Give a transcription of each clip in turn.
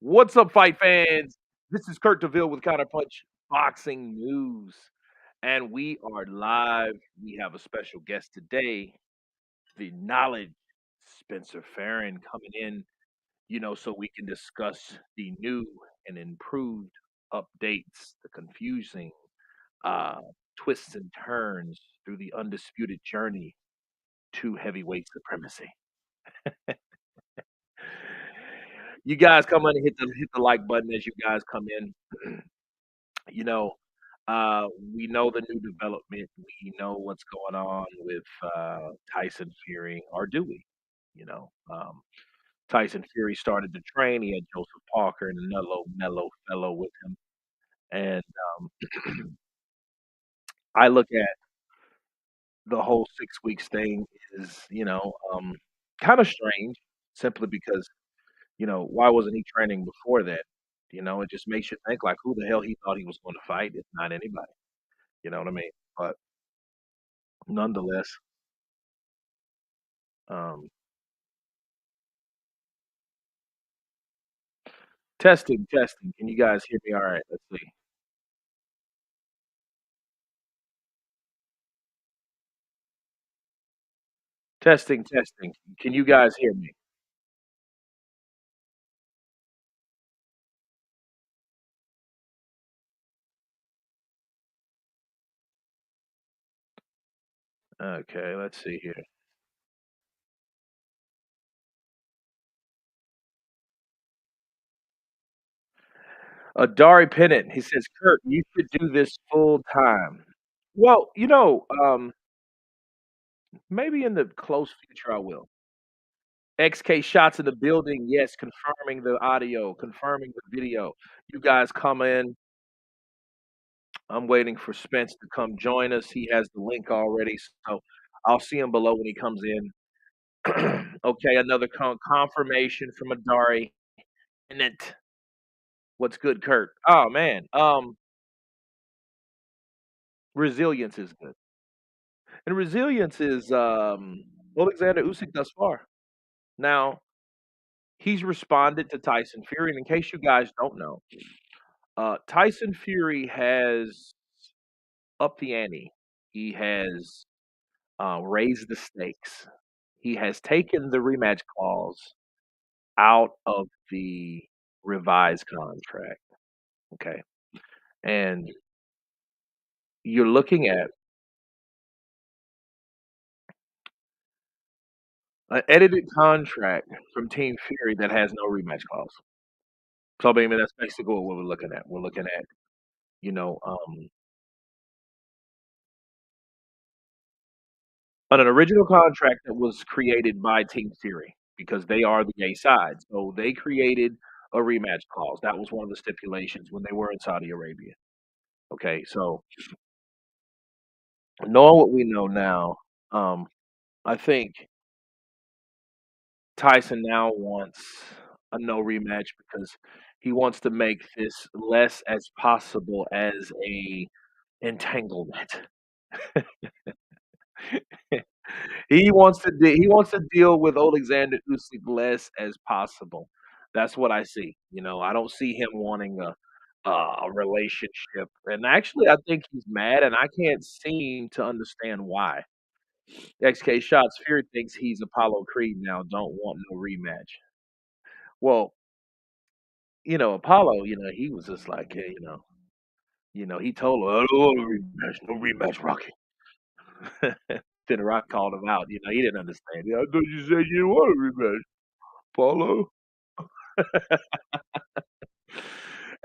What's up, fight fans? This is Kurt DeVille with Counterpunch Boxing News, and we are live. We have a special guest today, the knowledge Spencer Fearon coming in, so we can discuss the new and improved updates, the confusing uh, twists and turns through the undisputed journey to heavyweight supremacy. You guys come on and hit the like button as you guys come in. You know, we know the new development. We know what's going on with Tyson Fury, or do we? You know, um, Tyson Fury started to train. He had Joseph Parker and another mellow fellow with him, and um, I look at the whole 6 weeks thing is, kind of strange, simply because why wasn't he training before that? It just makes you think like, who the hell he thought he was going to fight? It's not anybody. You know what I mean? But nonetheless, um, testing, testing. Can you guys hear me all right? Let's see. Testing, testing. Can you guys hear me? Okay, let's see here. Dari Pennant, he says, Kurt, you should do this full time. Well, maybe in the close future I will. XK shots in the building, yes, confirming the audio, confirming the video. You guys come in. I'm waiting for Spence to come join us. He has the link already, so I'll see him below when he comes in. Okay, another confirmation from Adari. And it, what's good, Kurt? Oh man, resilience is good, and resilience is Olesander Usyk thus far. Now he's responded to Tyson Fury, and in case you guys don't know, Tyson Fury has upped the ante. He has raised the stakes. He has taken the rematch clause out of the revised contract. Okay, and you're looking at an edited contract from Team Fury that has no rematch clause. So, I mean, that's basically what we're looking at. We're looking at, you know, um, an original contract that was created by Team Fury because they are the A side. So they created a rematch clause. That was one of the stipulations when they were in Saudi Arabia. Okay, so knowing what we know now, um, I think Tyson now wants a no rematch because he wants to make this less as possible as a entanglement. He wants to deal with Alexander Usyk less as possible. That's what I see. I don't see him wanting a relationship. And actually, I think he's mad, and I can't seem to understand why. XK Shots Fear thinks he's Apollo Creed now. Don't want no rematch. Well, Apollo, he was just like, hey, he told her, I don't want a rematch, no rematch, Rocky. Then Rock called him out. He didn't understand. I thought you said you didn't want a rematch, Apollo.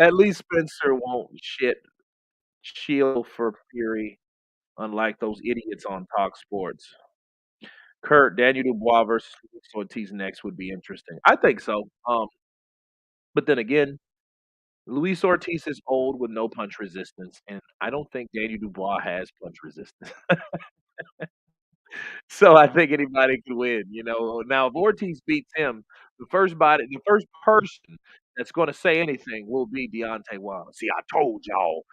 At least Spencer won't shield for Fury, unlike those idiots on Talk Sports. Kurt, Daniel Dubois versus Luis Ortiz next would be interesting. I think so. But then again, Luis Ortiz is old with no punch resistance, and I don't think Daniel Dubois has punch resistance. So I think anybody can win. Now if Ortiz beats him, the first person that's going to say anything will be Deontay Wilder. See, I told y'all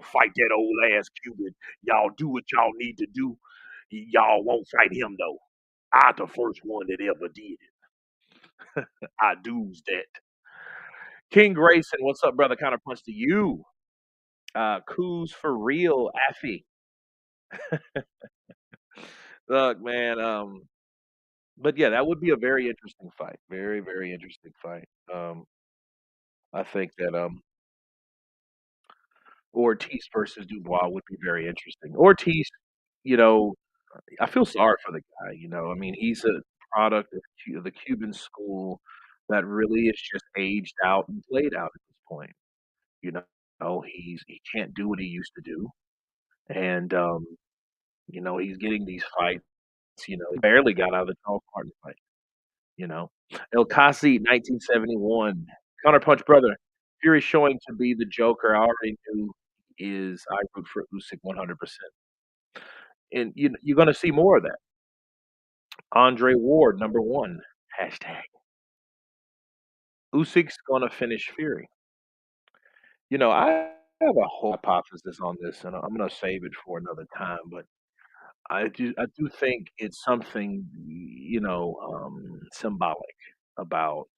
fight that old ass Cuban. Y'all do what y'all need to do. Y'all won't fight him though. I the first one that ever did it. I do's that. King Grayson, what's up, brother? Counterpunch to you. Coos for real, Affy. Look, man. But yeah, that would be a very interesting fight. Very, very interesting fight. I think that Ortiz versus Dubois would be very interesting. Ortiz, you know, I feel sorry for the guy. I mean, he's a product of the Cuban school that really is just aged out and played out at this point. You he can't do what he used to do, and he's getting these fights. He barely got out of the Charles Martin fight. El Kasi, 1971, counterpunch brother. Fury showing to be the Joker. I already knew is I root for Usyk 100%, and you're going to see more of that. Andre Ward, number one. Hashtag. Usyk's going to finish Fury. I have a whole hypothesis on this, and I'm going to save it for another time. But I do think it's something symbolic about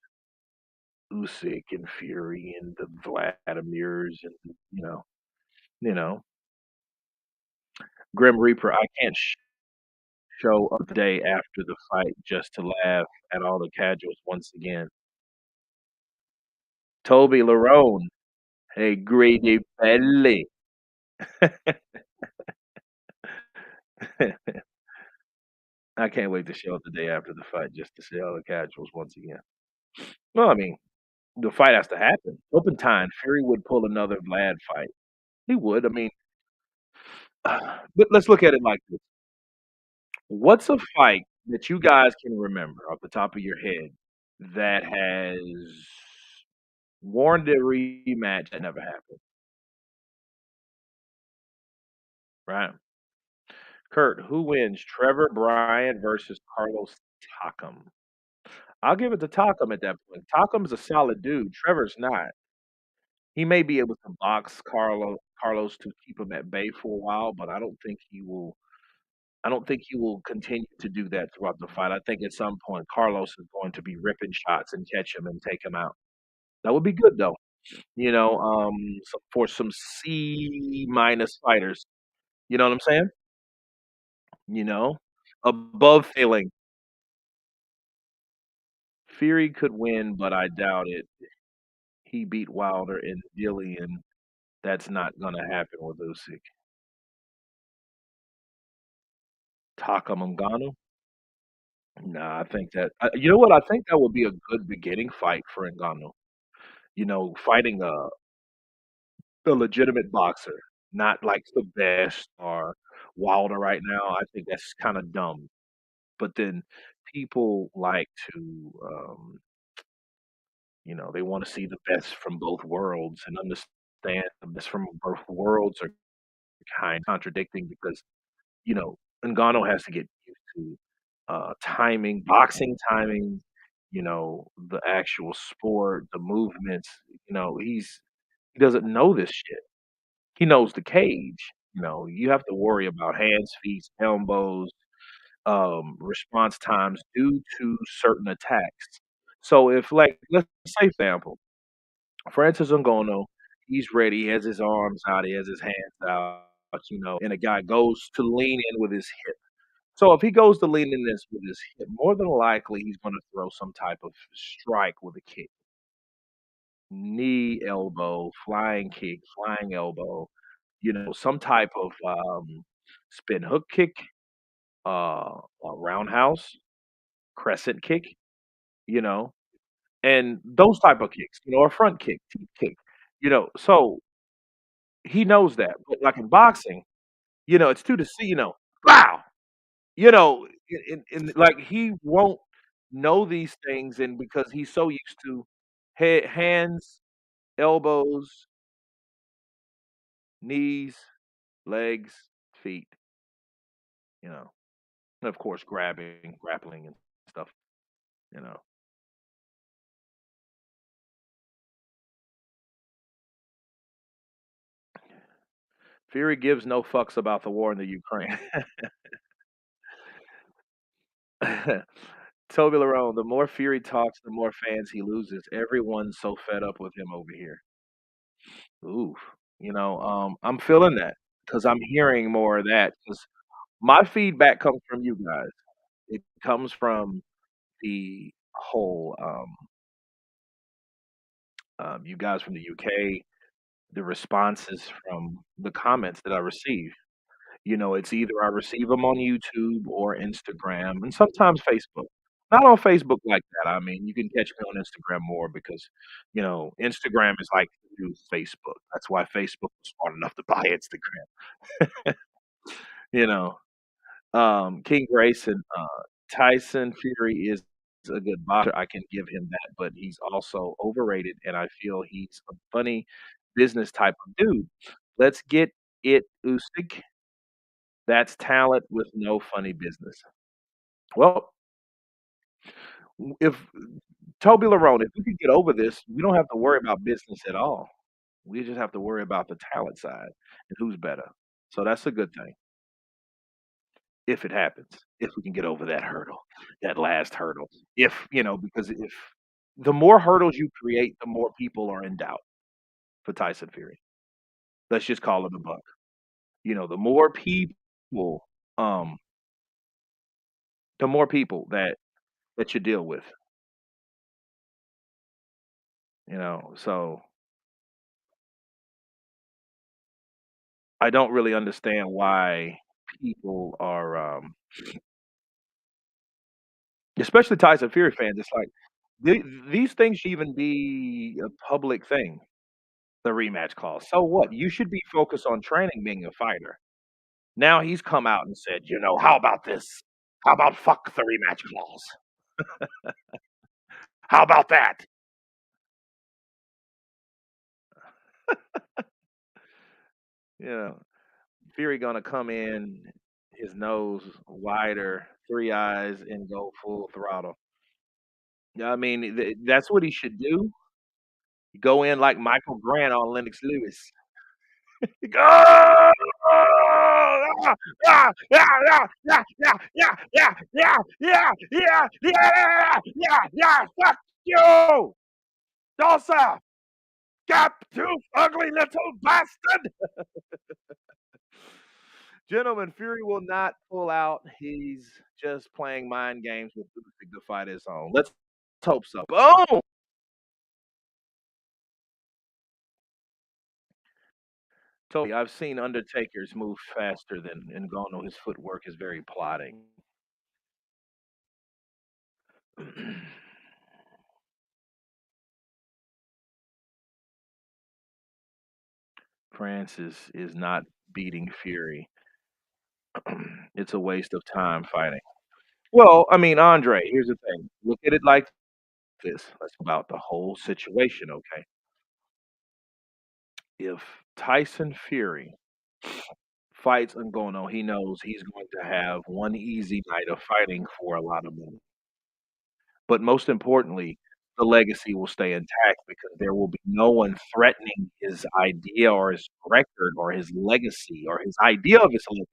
Usyk and Fury and the Vladimirs and you know Grim Reaper. I can't show up the day after the fight just to laugh at all the casuals once again. Toby Larone, hey greedy belly. I can't wait to show up the day after the fight just to see all the casuals once again. Well, I mean, the fight has to happen. Open time, Fury would pull another Vlad fight. He would. I mean, but let's look at it like this. What's a fight that you guys can remember off the top of your head that has warranted a rematch that never happened? Right. Kurt, who wins? Trevor Bryant versus Carlos Takam. I'll give it to Takam at that point. Takam's a solid dude. Trevor's not. He may be able to box Carlos to keep him at bay for a while, but I don't think he will. I don't think he will continue to do that throughout the fight. I think at some point Carlos is going to be ripping shots and catch him and take him out. That would be good though. For some C minus fighters. You know what I'm saying? You know, above failing. Fury could win, but I doubt it. He beat Wilder and Dillian. That's not gonna happen with Usyk. Taka Mangano? Nah, I think that. You know what? I think that would be a good beginning fight for Ngannou. Fighting a legitimate boxer, not like the best or Wilder right now. I think that's kind of dumb. But then people like to, they want to see the best from both worlds and understand the best from both worlds are kind of contradicting because Ngannou has to get used to timing, boxing timing, the actual sport, the movements. He doesn't know this shit. He knows the cage. You have to worry about hands, feet, elbows, response times due to certain attacks. So if, like, let's say, for example, Francis Ngannou, he's ready, he has his arms out, he has his hands out, and a guy goes to lean in with his hip. So if he goes to lean in this with his hip, more than likely he's gonna throw some type of strike with a kick. Knee, elbow, flying kick, flying elbow, some type of, spin hook kick, a roundhouse, crescent kick, you know, and those type of kicks, a front kick, teep kick, so he knows that, but like in boxing, it's 2 to see, wow, like he won't know these things, and because he's so used to hands, elbows, knees, legs, feet, you know, and of course grappling and stuff, you know. Fury gives no fucks about the war in the Ukraine. Toby Larone, the more Fury talks, the more fans he loses. Everyone's so fed up with him over here. Oof. I'm feeling that because I'm hearing more of that. Because my feedback comes from you guys. It comes from the whole, you guys from the UK, the responses from the comments that I receive. It's either I receive them on YouTube or Instagram and sometimes Facebook. Not on Facebook like that. I mean, you can catch me on Instagram more because, Instagram is like the new Facebook. That's why Facebook was smart enough to buy Instagram. You know, King Grayson, Tyson Fury is a good boxer. I can give him that, but he's also overrated, and I feel he's a funny business type of dude. Let's get it, Usyk. That's talent with no funny business. Well, if Toby Larone, if we could get over this, we don't have to worry about business at all. We just have to worry about the talent side and who's better. So that's a good thing if it happens, if we can get over that hurdle, that last hurdle. Because if the more hurdles you create, the more people are in doubt for Tyson Fury. Let's just call it a buck. The more people, um, the more people that you deal with. So I don't really understand why people are, especially Tyson Fury fans. It's like these things should even be a public thing. The rematch clause. So what? You should be focused on training, being a fighter. Now he's come out and said, how about this? How about fuck the rematch clause? How about that? You know, Fury gonna come in, his nose wider, 3 eyes, and go full throttle. Yeah, I mean, that's what he should do. Go in like Michael Grant on Lennox Lewis. Go! Ah, ah, yeah, yeah, yeah, yeah, yeah, yeah, yeah, yeah, yeah, yeah, yeah, yeah, fuck you! Dosa! Gap tooth, ugly little bastard! Gentlemen, Fury will not pull out. He's just playing mind games with Usyk to fight his own. Let's hope so. Boom! Told I've seen Undertakers move faster than Ngannou. His footwork is very plodding. Francis is not beating Fury. It's a waste of time fighting. Well, I mean, Andre, here's the thing. Look at it like this. That's about the whole situation, okay? If Tyson Fury fights Ngannou, he knows he's going to have one easy night of fighting for a lot of money. But most importantly, the legacy will stay intact because there will be no one threatening his idea or his record or his legacy or his idea of his legacy.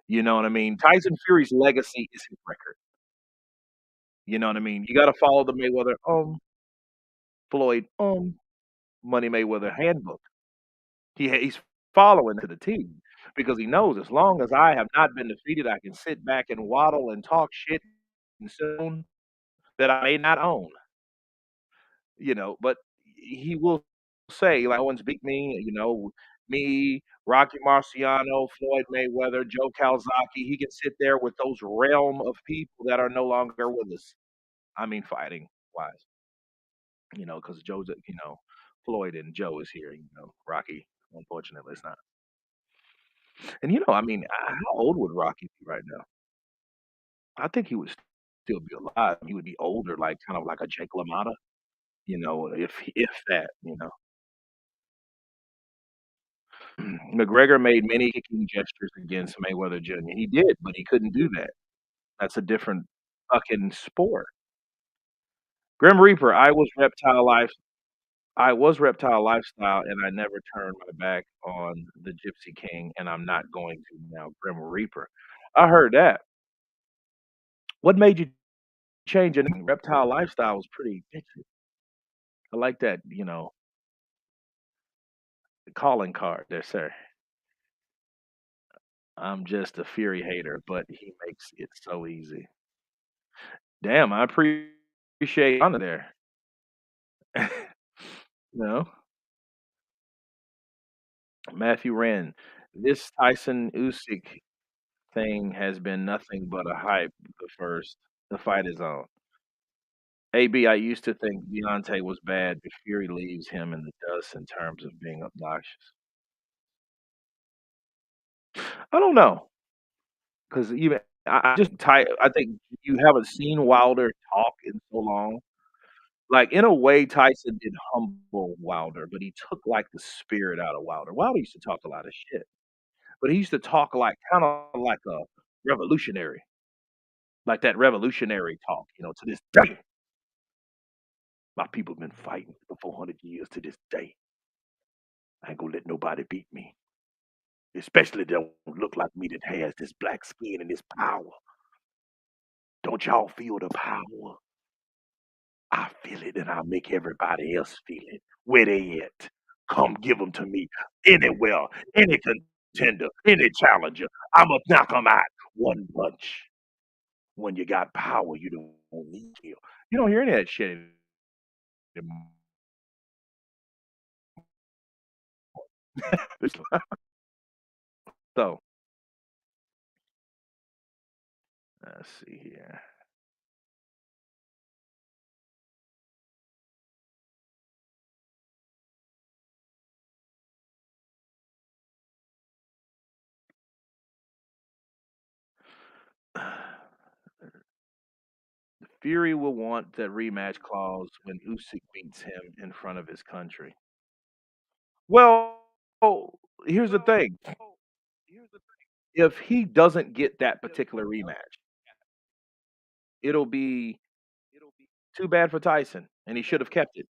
You know what I mean? Tyson Fury's legacy is his record. You know what I mean? You gotta follow the Mayweather, Floyd, Money Mayweather handbook. He's following to the T because he knows as long as I have not been defeated, I can sit back and waddle and talk shit and soon that I may not own. But he will say, like, "No one's beat me," me, Rocky Marciano, Floyd Mayweather, Joe Calzaghe. He can sit there with those realm of people that are no longer with us. I mean, fighting wise, because Floyd and Joe is here. Rocky, unfortunately, is not. And I mean, how old would Rocky be right now? I think he would still be alive. He would be older, like kind of like a Jake LaMotta, if that. McGregor made many kicking gestures against Mayweather Jr. He did, but he couldn't do that. That's a different fucking sport. Grim Reaper, I was reptile lifestyle, and I never turned my back on the Gypsy King, and I'm not going to now. Grim Reaper, I heard that. What made you changing reptile lifestyle was pretty bitchy. I like that, calling card there, sir. I'm just a Fury hater, but he makes it so easy. Damn, I appreciate honor there. No, Matthew Wren. This Tyson Usyk thing has been nothing but a hype. The fight is on. AB, I used to think Deontay was bad, but Fury leaves him in the dust in terms of being obnoxious. I don't know, because even I just I think you haven't seen Wilder talk in so long. Like, in a way, Tyson did humble Wilder, but he took, like, the spirit out of Wilder. Wilder used to talk a lot of shit, but he used to talk like kinda like a revolutionary, like that revolutionary talk, "To this day, my people have been fighting for 400 years to this day. I ain't gonna let nobody beat me, especially that don't look like me that has this black skin and this power. Don't y'all feel the power? I feel it, and I'll make everybody else feel it. Where they at? Come give them to me anywhere, any contender, any challenger. I'ma knock them out one punch. When you got power, you don't need skill." You don't hear any of that shit anymore. So, let's see here. Fury will want that rematch clause when Usyk beats him in front of his country. Well, here's the thing. If he doesn't get that particular rematch, it'll be too bad for Tyson, and he should have kept it.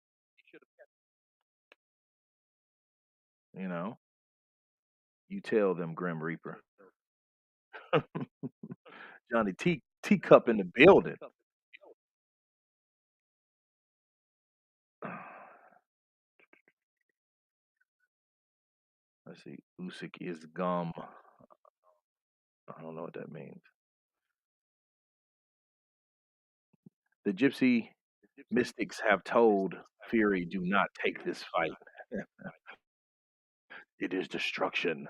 You know, you tell them, Grim Reaper. Johnny Teacup in the building. Let's see. Usyk is gum. I don't know what that means. The Gypsy mystics have told Fury, "Do not take this fight. It is destruction.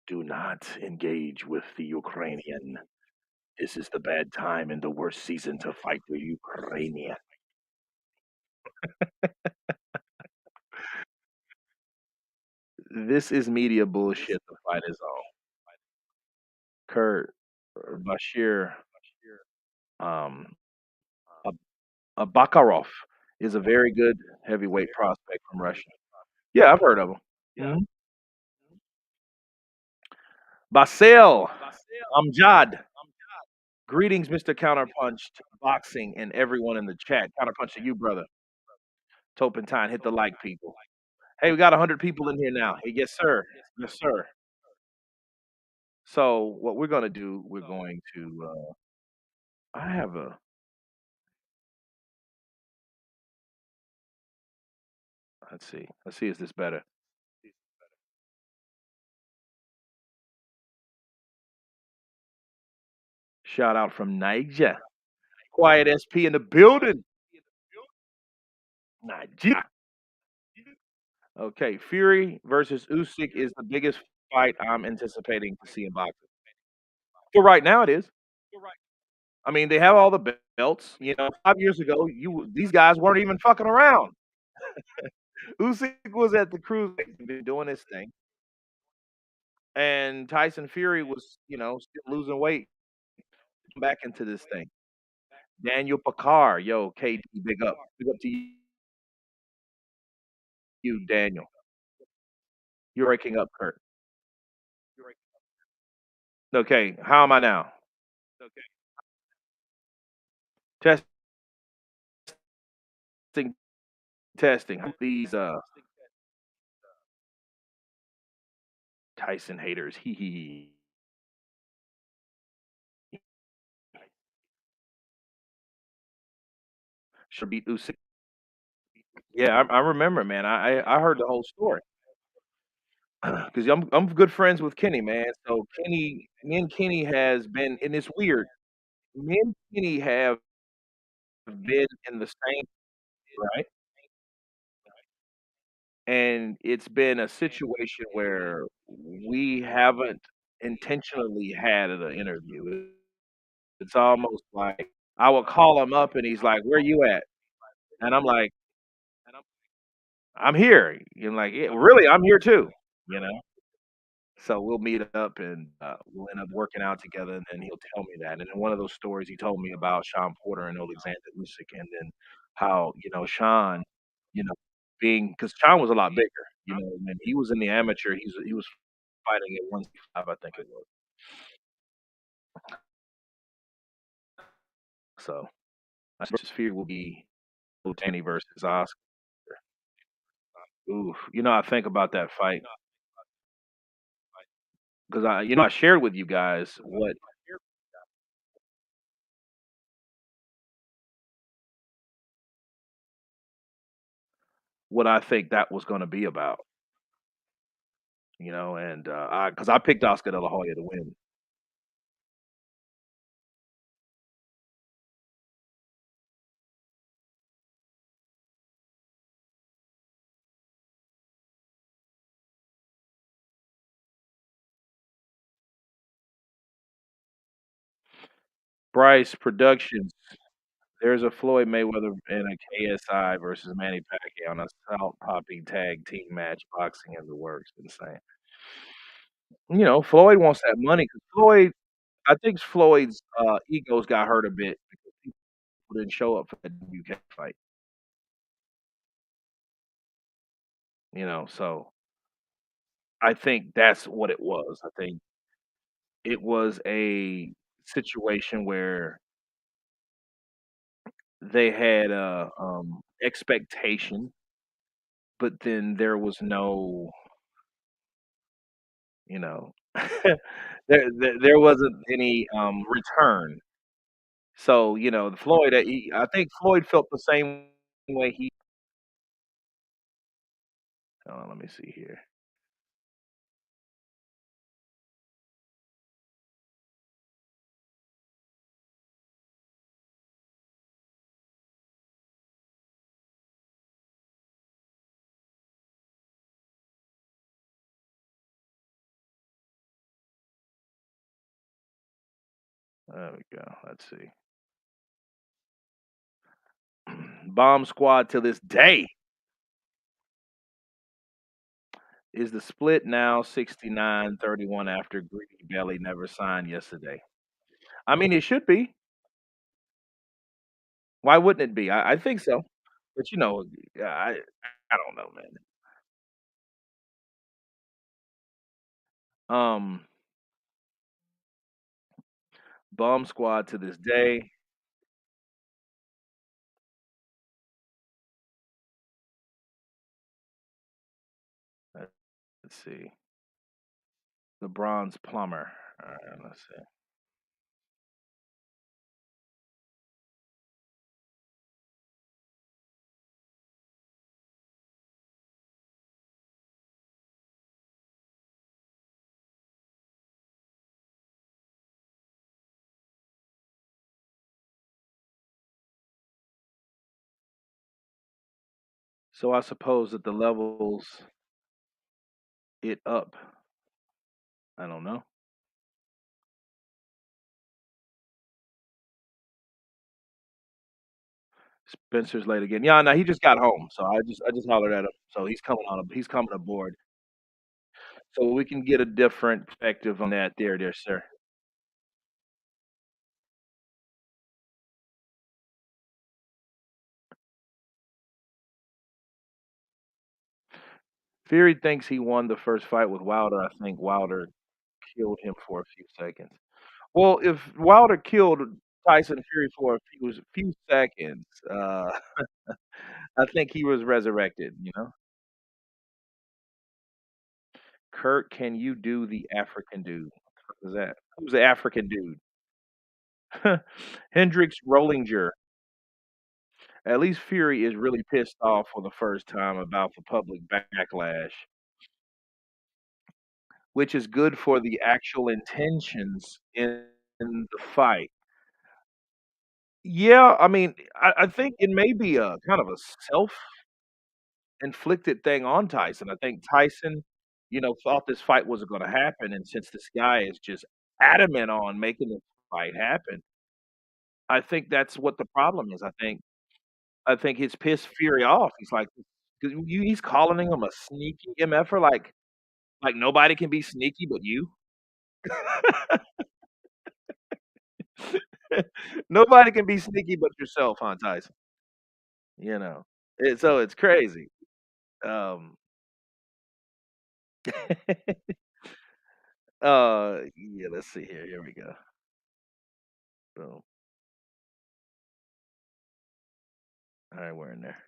Do not engage with the Ukrainian. This is the bad time and the worst season to fight the Ukrainian." This is media bullshit. The fight is on. Kurt Bashir, um, Bakarov is a very good heavyweight prospect from Russia. Yeah, I've heard of him. Mhm. Basel Amjad. Greetings, Mr. Counterpunch, to boxing, and everyone in the chat. Counterpunch to you, brother. Topentine, hit the like, people. Hey, we got 100 people in here now. Hey, yes, sir. Yes, sir. So what we're gonna do, we're going to. I have a let's see. Let's see, is this better? Shout out from Niger. Quiet SP in the building. Niger. Okay, Fury versus Usyk is the biggest fight I'm anticipating to see in boxing. For right now, it is. I mean, they have all the belts. 5 years ago, these guys weren't even fucking around. Usyk was at the cruiserweight, been doing his thing, and Tyson Fury was, still losing weight. Back into this thing. Daniel Picard, yo, KD, big up to you, Daniel. You're waking up, Kurt. Okay, how am I now? Testing, testing. These Tyson haters. Hee hee. Should beat Usyk. Yeah, I remember, man. I heard the whole story because I'm good friends with Kenny, man. So Kenny, me and Kenny has been, and it's weird. Me and Kenny have been in the same right, and it's been a situation where we haven't intentionally had an interview. It's almost like I will call him up and he's like, "Where you at?" And I'm like, "I'm here." You're like, "Yeah, really? I'm here too." You know? So we'll meet up and we'll end up working out together, and then he'll tell me that. And in one of those stories, he told me about Sean Porter and Alexander Usyk, and then how Sean, you know, being because Sean was a lot bigger, and he was in the amateur. He was fighting at 165, I think it was. So versus Fear will be Tanny versus Oscar. Ooh, I think about that fight because I shared with you guys what I think that was going to be about. And because I picked Oscar De La Hoya to win. Bryce Productions. There's a Floyd Mayweather and a KSI versus Manny Pacquiao on a Salt Poppy tag team match. Boxing in the works. Insane. Floyd wants that money because I think Floyd's egos got hurt a bit because people didn't show up for that WK fight. So I think that's what it was. I think it was a situation where they had a expectation, but then there was no, you know, there wasn't any return. So the Floyd, I think Floyd felt the same way he. Let me see here. There we go. Let's see. Bomb Squad to this day is the split now 69-31 after Greedy Belly never signed yesterday. I mean, it should be. Why wouldn't it be? I think so. But yeah, I don't know, man. Um, Bomb Squad to this day. uh, Let's see. The Bronze Plumber. All right, let's see. So I suppose that the levels it up. I don't know. Spencer's late again. Yeah, no, he just got home, so I just hollered at him. So he's coming aboard. So we can get a different perspective on that there, sir. Fury thinks he won the first fight with Wilder. I think Wilder killed him for a few seconds. Well, if Wilder killed Tyson Fury for a few seconds, I think he was resurrected. Kurt, can you do the African dude? Who's that? Who's the African dude? Hendrix Rollinger. At least Fury is really pissed off for the first time about the public backlash, which is good for the actual intentions in the fight. Yeah, I mean, I think it may be a kind of a self-inflicted thing on Tyson. I think Tyson, thought this fight wasn't gonna happen, and since this guy is just adamant on making the fight happen, I think that's what the problem is. I think he's pissed Fury off. He's like, 'cause he's calling him a sneaky MFer, like nobody can be sneaky but you. Nobody can be sneaky but yourself, huh, Tyson? You know? So it's crazy. Um, yeah, let's see here. Here we go. Boom. Alright, we're in there.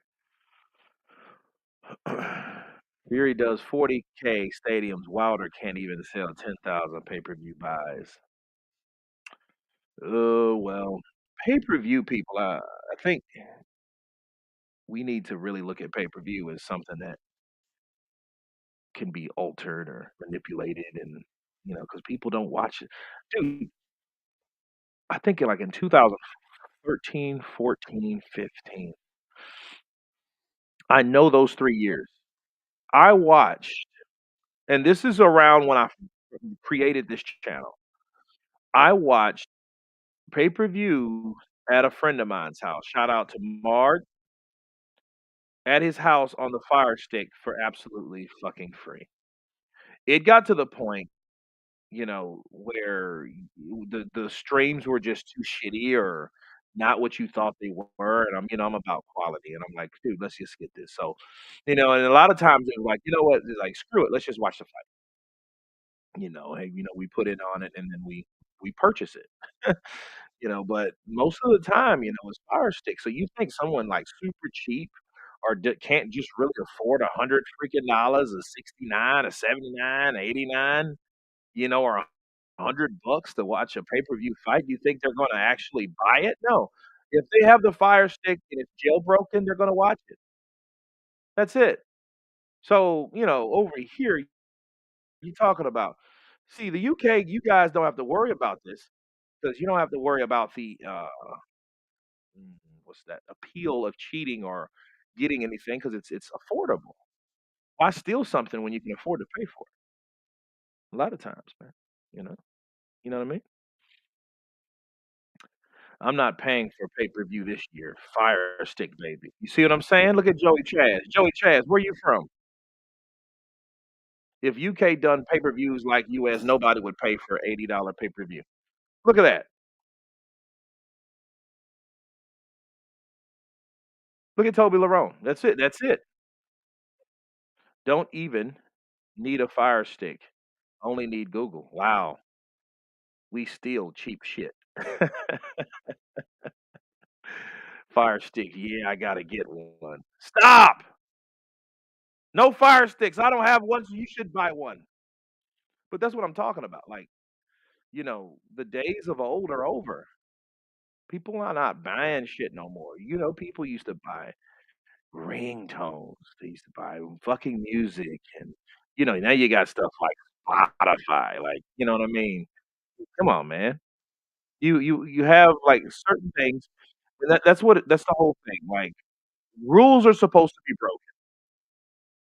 Fury does 40K stadiums. Wilder can't even sell 10,000 pay-per-view buys. Oh, well, pay-per-view people, I think we need to really look at pay-per-view as something that can be altered or manipulated and, because people don't watch it. Dude, I think like in 2013, 14, 15, I know those 3 years. I watched, and this is around when I created this channel. I watched pay-per-view at a friend of mine's house. Shout out to Mark, at his house on the Fire Stick for absolutely fucking free. It got to the point, where the streams were just too shitty or not what you thought they were, and I'm about quality, and I'm like, "Dude, let's just get this." So, and a lot of times it was like, "You know what?" It's like, "Screw it, let's just watch the fight." Hey, we put it on it, and then we purchase it. But most of the time, it's Fire Stick, so you think someone, like, super cheap or can't just really afford 100 freaking dollars, a 69, a 79, 89, or $100 to watch a pay-per-view fight, you think they're gonna actually buy it? No. If they have the Fire Stick and it's jailbroken, they're gonna watch it. That's it. So, over here, you talking about see, the UK, you guys don't have to worry about this because you don't have to worry about the, what's that, appeal of cheating or getting anything because it's affordable. Why steal something when you can afford to pay for it? A lot of times, man, you know? You know what I mean? I'm not paying for pay-per-view this year. Fire Stick, baby. You see what I'm saying? Look at Joey Chaz. Joey Chaz, where you from? If UK done pay-per-views like US, nobody would pay for $80 pay-per-view. Look at that. Look at Toby Larone. That's it. That's it. Don't even need a Fire Stick. Only need Google. Wow. We steal cheap shit. Fire Stick. Yeah, I gotta get one. Stop! No Fire Sticks. I don't have one, so you should buy one. But that's what I'm talking about. Like, the days of old are over. People are not buying shit no more. People used to buy ringtones. They used to buy fucking music, and now you got stuff like Spotify. Like, you know what I mean? Come on, man. You have like certain things, and that's the whole thing. Like, rules are supposed to be broken,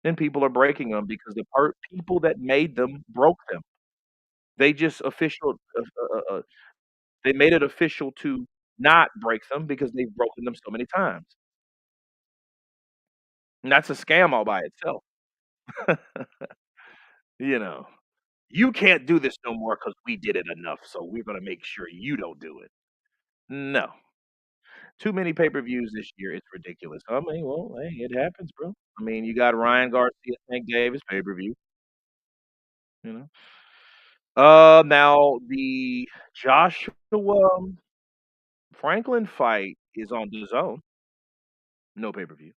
and people are breaking them because the people that made them broke them. They just they made it official to not break them because they've broken them so many times. And that's a scam all by itself. You know, "You can't do this no more because we did it enough, so we're gonna make sure you don't do it." No. Too many pay-per-views this year, it's ridiculous. I mean, well, hey, it happens, bro. I mean, you got Ryan Garcia, Tank Davis pay-per-view, you know? Now the Joshua Franklin fight is on DAZN, no pay-per-view.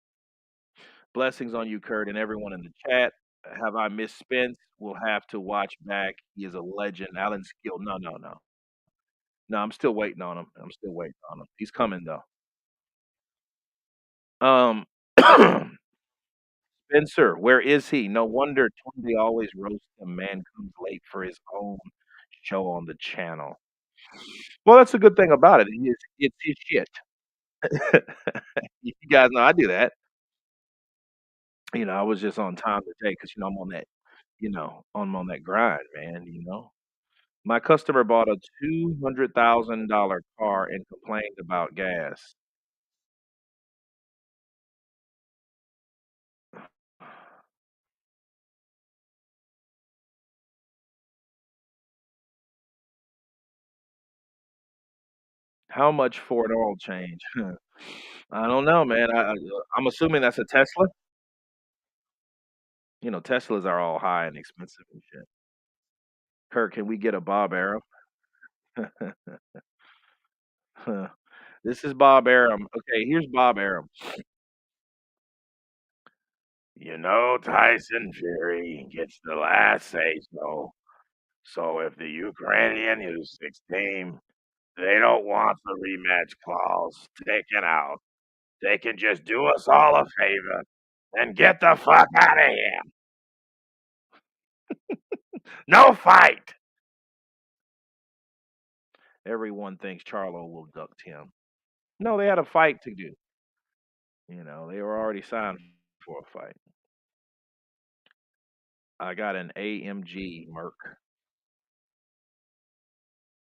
Blessings on you, Kurt, and everyone in the chat. Have I missed Spence? We'll have to watch back. He is a legend. Alan Skill. No, no, no. No, I'm still waiting on him. I'm still waiting on him. He's coming though. Um, Spencer, where is he? No wonder Tunde always roasts him. Man comes late for his own show on the channel. Well, that's a good thing about it. It's his shit. You guys know I do that. I was just on time today because I'm on that, I'm on that grind, man. My customer bought a $200,000 car and complained about gas. How much for an oil change? I don't know, man. I'm assuming that's a Tesla. Teslas are all high and expensive and shit. Kurt, can we get a Bob Arum? This is Bob Arum. Okay, here's Bob Arum. Tyson Fury gets the last say so. So if the Ukrainian Usyk team they don't want the rematch clause taken out, they can just do us all a favor and get the fuck out of here. No fight. Everyone thinks Charlo will duck Tim. No, they had a fight to do. They were already signed for a fight. I got an AMG Merc.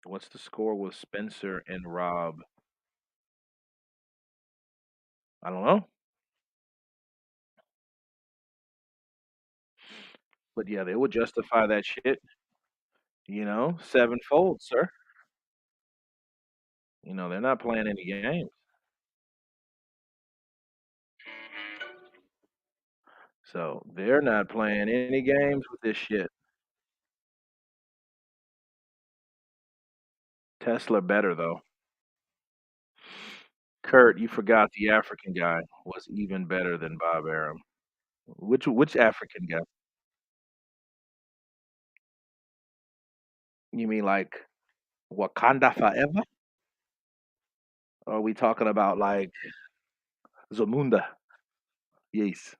What's the score with Spencer and Rob? I don't know. But yeah, they would justify that shit, sevenfold, sir. They're not playing any games. So they're not playing any games with this shit. Tesla better though. Kurt, you forgot the African guy was even better than Bob Arum. Which African guy? You mean like Wakanda Forever? Or are we talking about like Zamunda? Yes.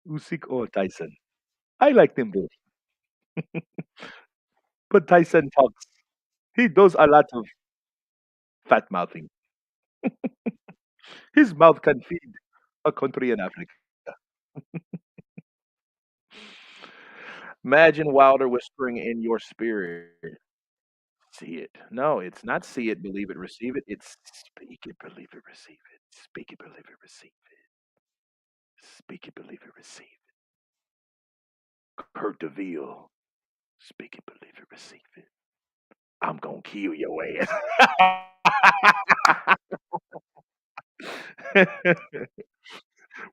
Usyk or Tyson? I like them both. But Tyson talks. He does a lot of fat mouthing. His mouth can feed a country in Africa. Imagine Wilder whispering in your spirit. See it. No, it's not see it, believe it, receive it. It's speak it, believe it, receive it. Speak it, believe it, receive it. Speak it, believe it, receive it. Kurt DeVille. Speak it, believe it, receive it. I'm gonna kill your ass.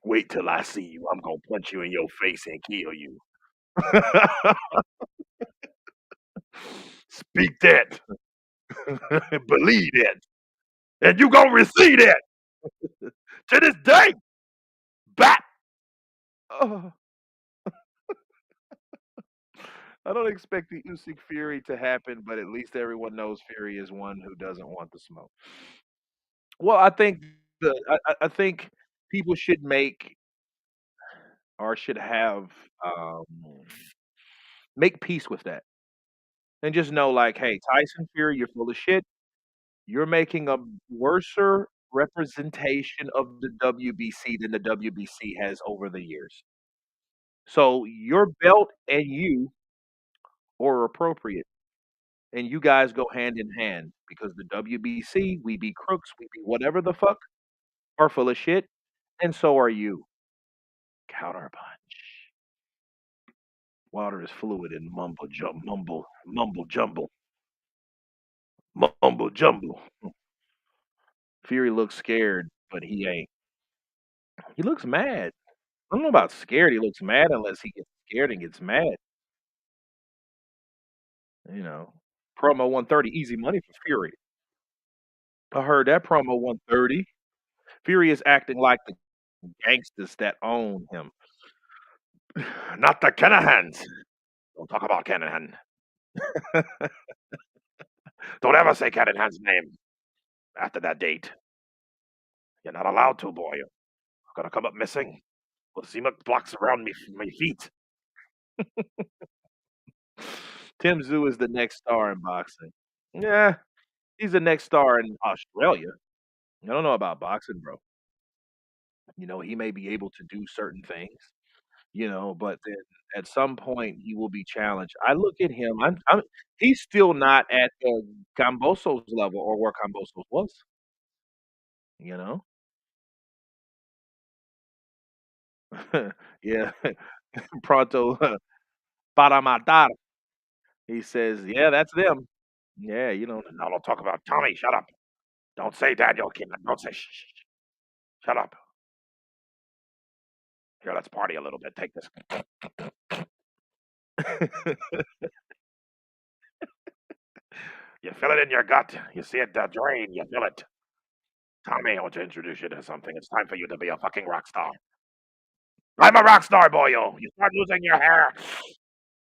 Wait till I see you. I'm gonna punch you in your face and kill you. Speak that. Believe that. And you gonna receive that to this day. Back. Oh, I don't expect the Usyk Fury to happen, but at least everyone knows Fury is one who doesn't want the smoke. Well, I think people should make or should have um, make peace with that and just know, like, hey, Tyson Fury, you're full of shit. You're making a worser representation of the WBC than the WBC has over the years. So your belt and you are appropriate, and you guys go hand in hand because the WBC, we be crooks, we be whatever the fuck, are full of shit, and so are you. Counterpunch. Water is fluid and mumble jumble, mumble jumble. Fury looks scared, but he ain't. He looks mad. I don't know about scared. He looks mad unless he gets scared and gets mad. You know, promo 130, easy money for Fury. I heard that promo 130. Fury is acting like the gangsters that own him. Not the Kenahans. Don't talk about Kenahan. Don't ever say Kenahan's name. after that date. You're not allowed to, boy. You're gonna come up missing. With cement blocks around me, my feet. Tim Zoo is the next star in boxing. Yeah, he's the next star in Australia. I don't know about boxing, bro. He may be able to do certain things, but then at some point he will be challenged. I look at him. He's still not at the Cambosos level or where Cambosos was. You know, yeah. Pronto para matar. He says, "Yeah, that's them." Yeah, no, don't talk about Tommy. Shut up. Don't say Daniel. Don't say shh, shh, shh. Shut up. Here, let's party a little bit. Take this. You feel it in your gut. You see it drain. You feel it. Tommy, I want to introduce you to something. It's time for you to be a fucking rock star. I'm a rock star, boyo. You start losing your hair.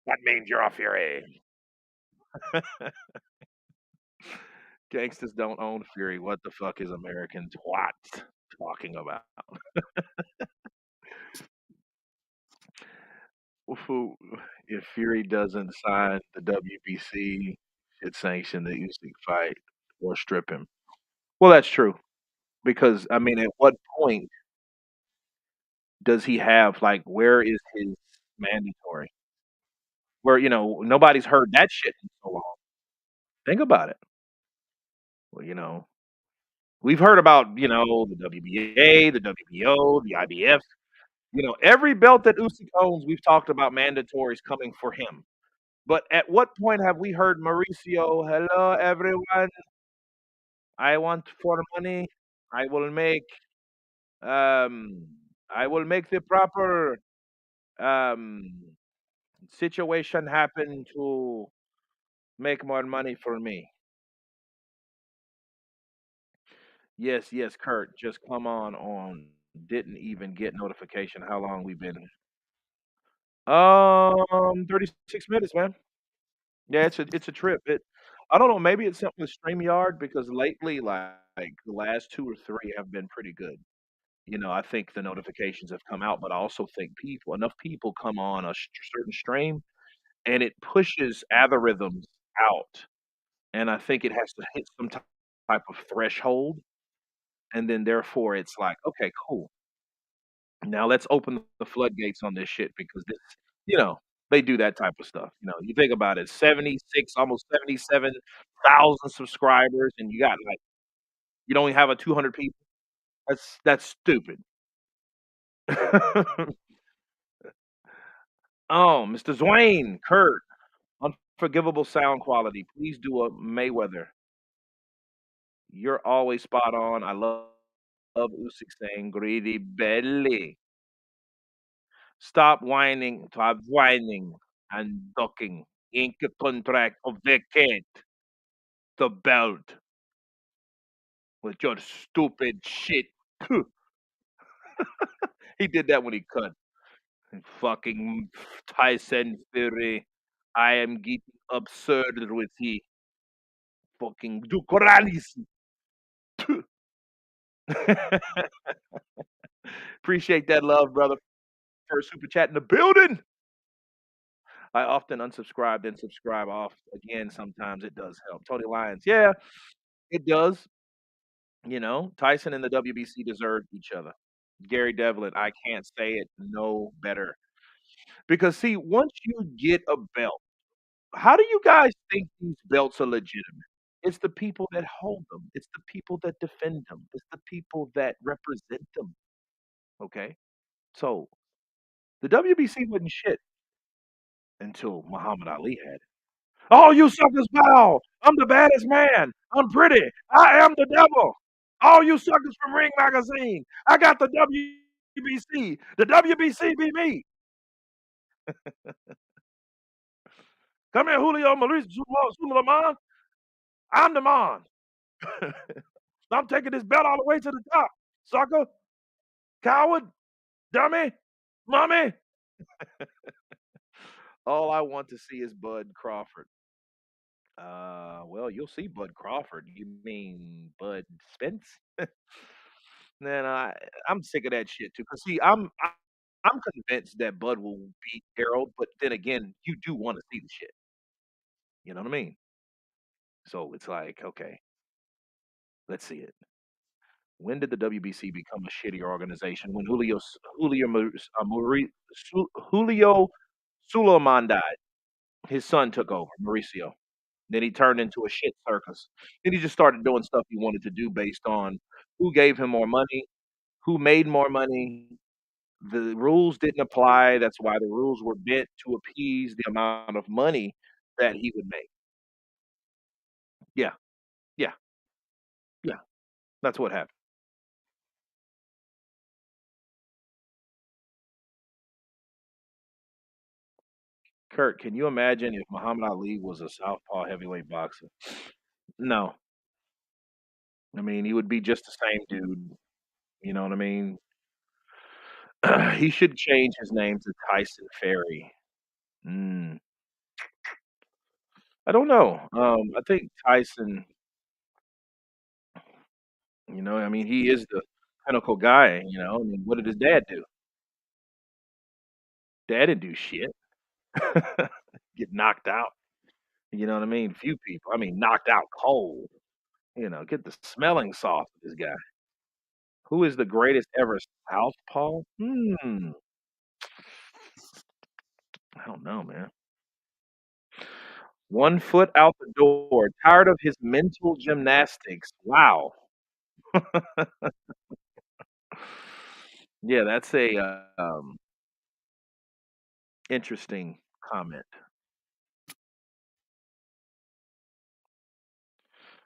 That means you're a Fury. Gangsters don't own Fury. What the fuck is American twat talking about? Who- If Fury doesn't sign the WBC, should sanction the Usyk fight or strip him. Well, that's true because I mean, at what point does he have where is his mandatory? Where nobody's heard that shit in so long. Think about it. Well, we've heard about the WBA, the WBO, the IBF. Every belt that Usyk owns, we've talked about mandatories coming for him. But at what point have we heard Mauricio? Hello, everyone. I want for money. I will make. Um, I will make the proper um, situation happen to make more money for me. Yes, yes, Kurt. Just come on. Didn't even get notification how long we've been. 36 minutes, man. Yeah, it's a trip. I don't know, maybe it's something with StreamYard because lately, the last 2 or 3 have been pretty good. I think the notifications have come out, but I also think enough people come on a certain stream, and it pushes algorithms out, and I think it has to hit some type of threshold, and then therefore it's like, "Okay, cool. Now let's open the floodgates on this shit because this," you know, they do that type of stuff. You think about it, 76, almost 77,000 subscribers, and you don't have a 200 people. That's stupid. Oh, Mr. Zwain, Kurt, unforgivable sound quality. Please do a Mayweather. You're always spot on. I love Usyk saying greedy belly. Stop whining and ducking. Ink a contract or vacate the belt with your stupid shit. He did that when he cut. Fucking Tyson Fury. I am getting absurd with he. Fucking Ducoralis. Appreciate that love, brother. First super chat in the building. I often unsubscribe, then subscribe off again. Sometimes it does help. Tony Lyons, yeah, it does. Tyson and the WBC deserve each other. Gary Devlin, I can't say it no better. Because see, once you get a belt, how do you guys think these belts are legitimate? It's the people that hold them. It's the people that defend them. It's the people that represent them. Okay, so the WBC wasn't shit until Muhammad Ali had it. Oh, you suckers bow! I'm the baddest man. I'm pretty. I am the devil. All you suckers from Ring Magazine. I got the WBC. The WBC be me. Come here, Julio Mauricio Suleiman. I'm the man. I'm taking this belt all the way to the top. Sucker, coward, dummy, mummy. All I want to see is Bud Crawford. Well, you'll see Bud Crawford. You mean Bud Spence? Man, I'm sick of that shit too. Cause see, I'm convinced that Bud will beat Harold, but then again, you do want to see the shit. You know what I mean? So it's like, okay, let's see it. When did the WBC become a shitty organization? When Julio Suleiman died, his son took over, Mauricio. Then he turned into a shit circus. Then he just started doing stuff he wanted to do based on who gave him more money, who made more money. The rules didn't apply. That's why the rules were bent to appease the amount of money that he would make. Yeah, yeah, yeah. That's what happened. Kurt, can you imagine if Muhammad Ali was a southpaw heavyweight boxer? No. I mean, he would be just the same dude. You know what I mean? He should change his name to Tyson Ferry. Mm, I don't know. I think Tyson, I mean, he is the pinnacle guy, you know. I mean, what did his dad do? Dad didn't do shit. Get knocked out. You know what I mean? Few people. I mean, knocked out cold. Get the smelling sauce with this guy. Who is the greatest ever southpaw? I don't know, man. 1 foot out the door, tired of his mental gymnastics. Wow. Yeah, that's a, interesting comment.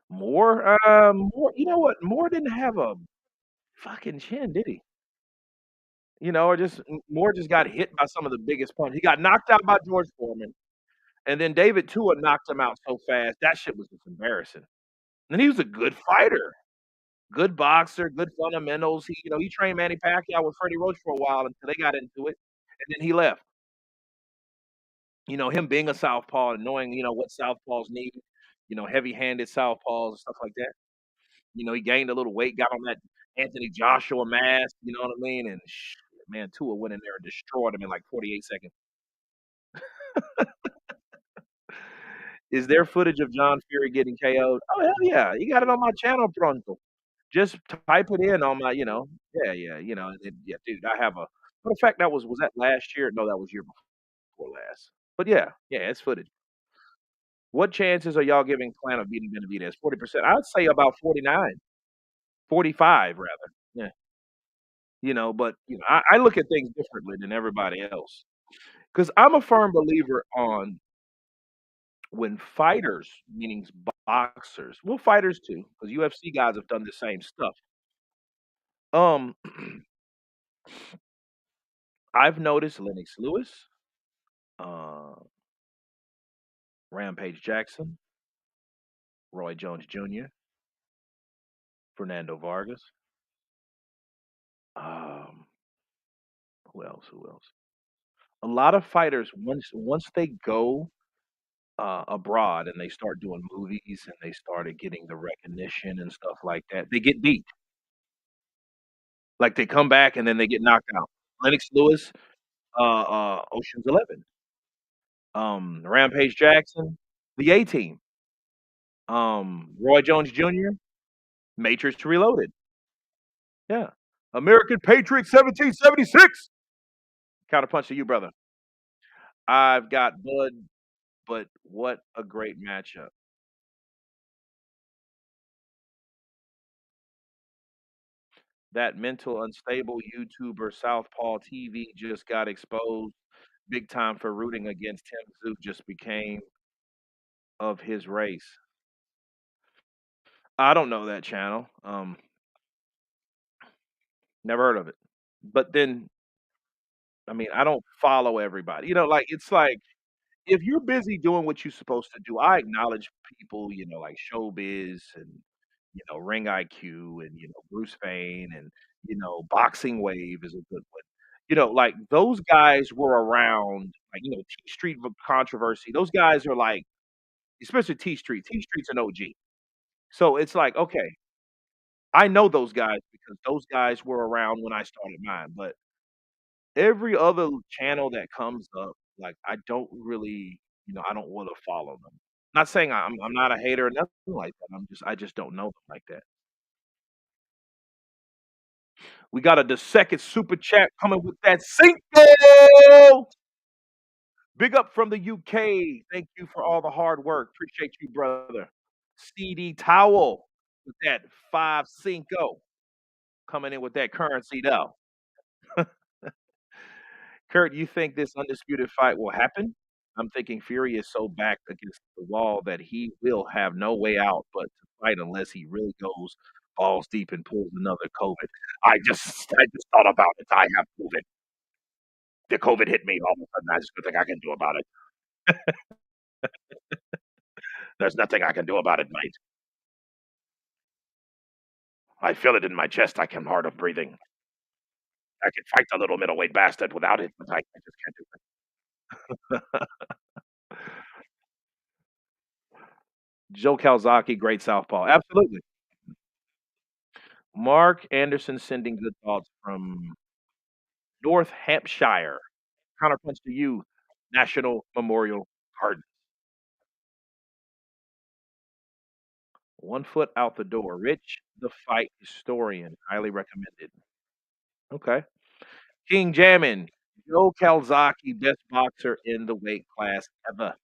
Moore, you know what? Moore didn't have a fucking chin, did he? Or just Moore just got hit by some of the biggest punch. He got knocked out by George Foreman, and then David Tua knocked him out so fast. That shit was just embarrassing. And he was a good fighter, good boxer, good fundamentals. He trained Manny Pacquiao with Freddie Roach for a while until they got into it, and then he left. Him being a southpaw and knowing, what southpaws need, heavy-handed southpaws and stuff like that. He gained a little weight, got on that Anthony Joshua mask, you know what I mean? And man, Tua went in there and destroyed him in like 48 seconds. Is there footage of John Fury getting KO'd? Oh, hell yeah. You got it on my channel, pronto. Just type it in on my, yeah, yeah, yeah, dude, I have a matter of fact, was that last year? No, that was year before last. But yeah, yeah, it's footage. What chances are y'all giving Clan of beating Benavidez? 40%. I'd say about 49, 45 rather. Yeah. But I look at things differently than everybody else. Because I'm a firm believer on when fighters, meaning boxers, well, fighters too, because UFC guys have done the same stuff. Um, I've noticed Lennox Lewis, uh, Rampage Jackson, Roy Jones Jr., Fernando Vargas. Um, who else? Who else? A lot of fighters once they go abroad and they start doing movies and they started getting the recognition and stuff like that, they get beat. Like they come back and then they get knocked out. Lennox Lewis, Ocean's 11. Rampage Jackson, The A Team. Roy Jones Jr., Matrix Reloaded. Yeah. American Patriot 1776. Counterpunch to you, brother. I've got Bud, but what a great matchup. That mental unstable YouTuber Southpaw TV just got exposed big time for rooting against Tim Zoo just became of his race. I don't know that channel. Never heard of it. But then, I mean, I don't follow everybody. Like it's like if you're busy doing what you're supposed to do, I acknowledge people, like Showbiz and Ring IQ and Bruce Fain and Boxing Wave is a good one. Like those guys were around, like T Street controversy. Those guys are like especially T Street. T Street's an OG. So it's like, okay, I know those guys because those guys were around when I started mine, but every other channel that comes up, like, I don't really, I don't wanna follow them. Not saying I'm not a hater or nothing like that, I just don't know them like that. We got the second super chat coming with that Cinco! Big up from the UK. Thank you for all the hard work. Appreciate you, brother. CD Towel with that 5 Cinco coming in with that currency though. Kurt, you think this undisputed fight will happen? I'm thinking Fury is so backed against the wall that he will have no way out but to fight unless he really goes balls deep and pulls another COVID. I just thought about it. I have COVID. The COVID hit me all of a sudden. I just don't think I can do about it. There's nothing I can do about it, mate. I feel it in my chest. I can hard of breathing. I can fight the little middleweight bastard without it, but I just can't do it. Joe Calzaghe, great southpaw. Absolutely. Mark Anderson sending good thoughts from North Hampshire. Counterpunch to you, National Memorial Garden. 1 foot out the door. Rich the Fight Historian. Highly recommended. Okay. King Jammin. Joe Calzaghe, best boxer in the weight class ever.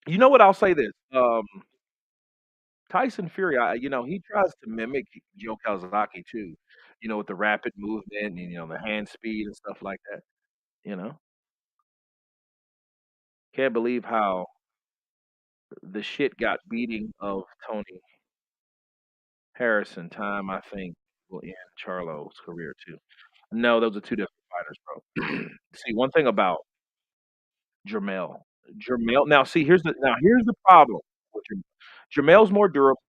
You know what? I'll say this. Tyson Fury, he tries to mimic Joe Calzaghe too, with the rapid movement and, the hand speed and stuff like that, you know? Can't believe how the shit got beating of Tony Harrison time, I think, will end Charlo's career too. No, those are 2 different fighters, bro. See, one thing about Jermell. Here's the problem with Jermell. Jermell's more durable,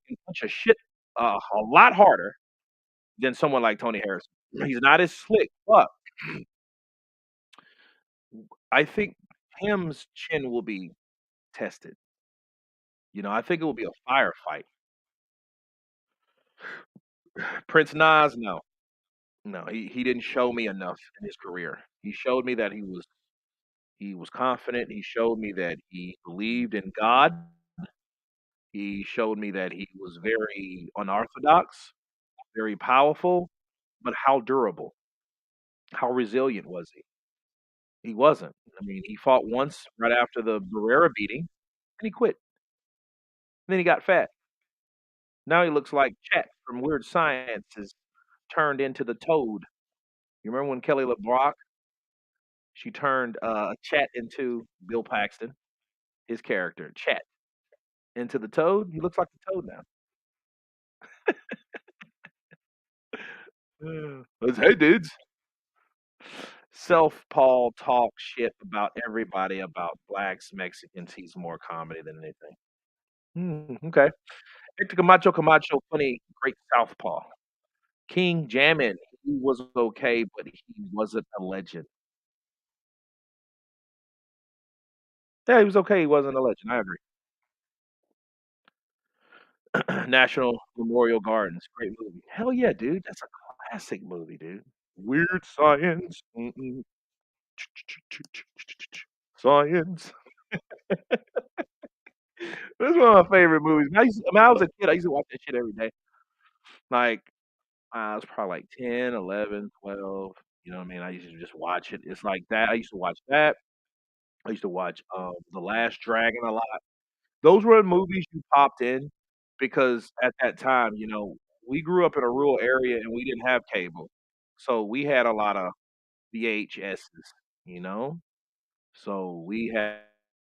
he can punch a lot harder than someone like Tony Harrison. He's not as slick, but I think Tim's chin will be tested. I think it will be a firefight. Prince Nas, no. No, he didn't show me enough in his career. He showed me that he was confident. He showed me that he believed in God. He showed me that he was very unorthodox, very powerful, but how durable, how resilient was he? He wasn't. I mean, he fought once right after the Barrera beating, and he quit. Then he got fat. Now he looks like Chet from Weird Science is turned into the Toad. You remember when Kelly LeBrock, she turned Chet into Bill Paxton, his character, Chet, into the Toad? He looks like the Toad now. Hey, dudes. Self Paul talks shit about everybody, about blacks, Mexicans. He's more comedy than anything. Okay. Hector Camacho Camacho, funny, great southpaw. King Jammin, he was okay, but he wasn't a legend. Yeah, he was okay, he wasn't a legend, I agree. National Memorial Gardens, great movie. Hell yeah, dude, that's a classic movie, dude. Weird Science, science. That's one of my favorite movies. I was a kid, I used to watch that shit every day. Like, I was probably like 10, 11, 12. You know what I mean? I used to just watch it. It's like that. I used to watch that. I used to watch, The Last Dragon a lot. Those were the movies you popped in because at that time, we grew up in a rural area and we didn't have cable. So we had a lot of VHSs, you know? So we had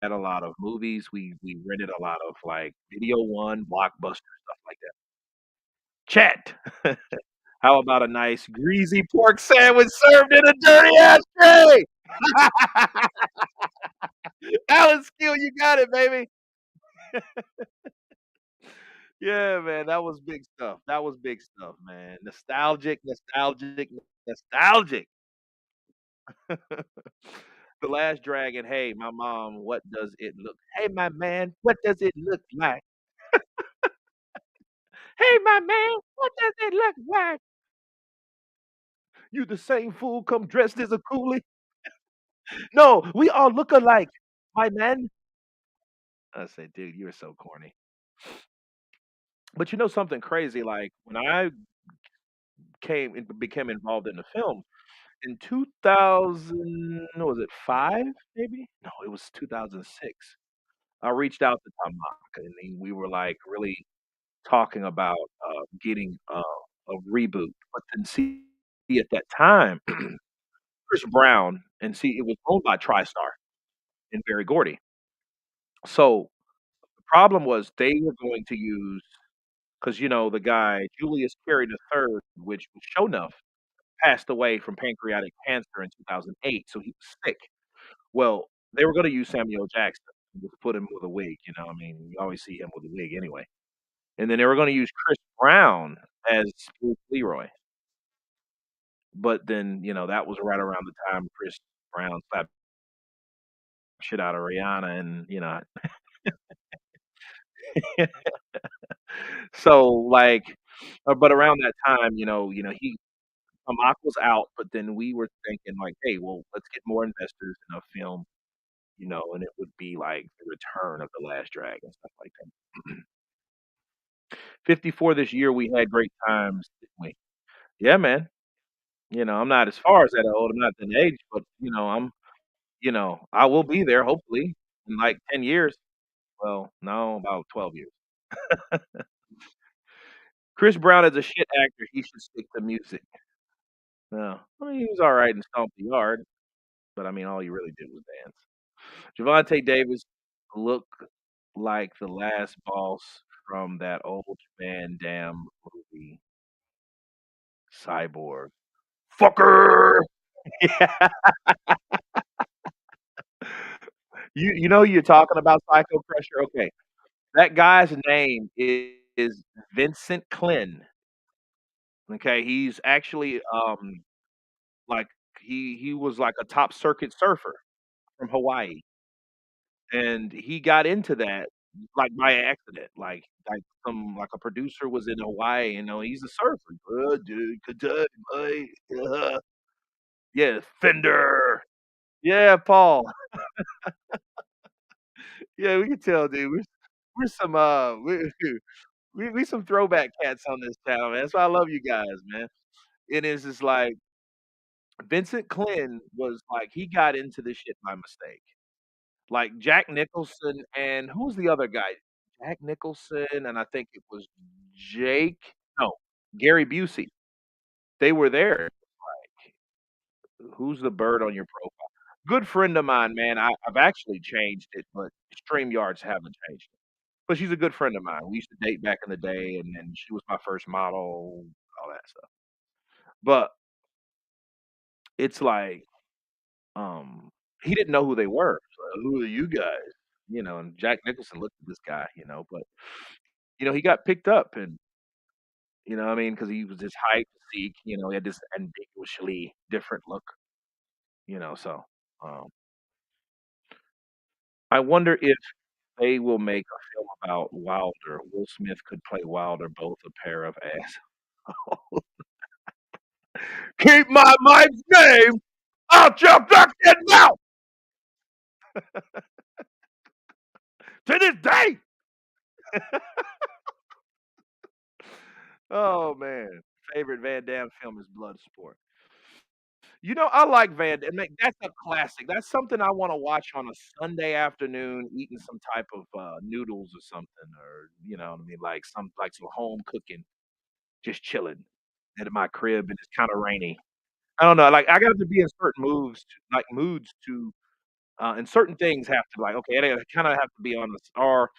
a lot of movies. We rented a lot of like Video One, Blockbuster, stuff like that. Chat. How about a nice greasy pork sandwich served in a dirty ass tray? Alan Skill, you got it, baby. Yeah, man, that was big stuff. That was big stuff, man. Nostalgic, nostalgic, nostalgic. The Last Dragon, "Hey, my mom, what does it look hey, my man, what does it look like? Hey, my man, what does it look like? You the same fool come dressed as a coolie?" No, we all look alike, my man. I said, "Dude, you're so corny." But you know something crazy, like, when I came and became involved in the film, in 2000 what was it, 5 maybe? No, it was 2006. I reached out to Tamaka, and then we were, like, really talking about, getting, a reboot, but then see, at that time, Chris Brown and see, it was owned by TriStar and Berry Gordy. So, the problem was they were going to use, because the guy Julius Carey III, which was Sho'nuff, passed away from pancreatic cancer in 2008, so he was sick. Well, they were gonna use Samuel Jackson, and just put him with a wig, I mean, you always see him with a wig anyway. And then they were gonna use Chris Brown as Bruce Leroy, but then, that was right around the time Chris Brown slapped shit out of Rihanna and, so, like, but around that time, he Hamak was out, but then we were thinking like, "Hey, well, let's get more investors in a film," and it would be like the return of The Last Dragon, stuff like that. 54 this year, we had great times, didn't we? Yeah, man. I'm not as far as that old, I'm not that age, but, I will be there hopefully in like 10 years. Well, no, about 12 years. Chris Brown is a shit actor, he should stick to music. No, I mean, he was alright in Stomp the Yard, but I mean, all he really did was dance. Javante Davis looked like the last boss from that old Van Damme movie, Cyborg. Fucker! Yeah. You know you're talking about Psycho Crusher? Okay. That guy's name is Vincent Klin, okay? He's actually, like he was like a top circuit surfer from Hawaii, and he got into that, like, by accident, like a producer was in Hawaii, he's a surfer. "Good dude, good day, mate." Yeah, Fender. Yeah, Paul. Yeah, we can tell, dude. We're some, we some throwback cats on this channel, man. That's why I love you guys, man. It is just like Vincent Klin was like he got into this shit by mistake. Like Jack Nicholson and who was the other guy? Jack Nicholson and I think it was Jake no, Gary Busey. They were there. Who's the bird on your profile? Good friend of mine, man. I've actually changed it, but StreamYards haven't changed it. But she's a good friend of mine. We used to date back in the day, and then she was my first model, all that stuff. But it's like, um, he didn't know who they were. So, "Who are you guys?" And Jack Nicholson looked at this guy, but, he got picked up and, what I mean, because he was this high physique, he had this ambiguously different look, so, um, I wonder if they will make a film about Wilder. Will Smith could play Wilder, both a pair of assholes. Keep my wife's name out your fucking mouth to this day. Oh man, favorite Van Damme film is Bloodsport. I like Van Damme. That's a classic. That's something I want to watch on a Sunday afternoon, eating some type of noodles or something, or you know what I mean, like some home cooking, just chilling at my crib, and it's kind of rainy. I don't know. Like I got to be in certain moods to, and certain things have to like okay, they kind of have to be on the or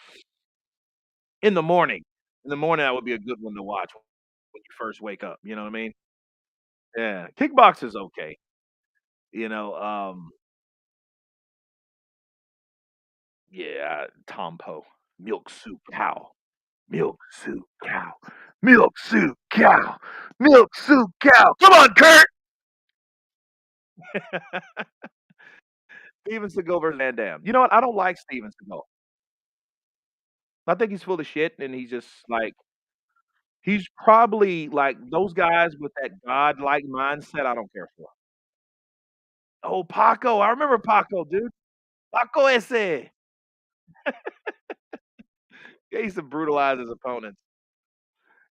in the morning. In the morning, that would be a good one to watch when you first wake up. You know what I mean? Yeah, kickbox is okay. You know, yeah, Tompo, milk soup cow, milk soup cow, milk soup cow, milk soup cow. Come on, Kurt. Steven Seagal versus Van Damme. You know what? I don't like Steven Seagal. I think he's full of shit, and he's just like he's probably like those guys with that godlike mindset. I don't care for. Oh, Paco! I remember Paco, dude. Paco ese. He used to brutalize his opponents.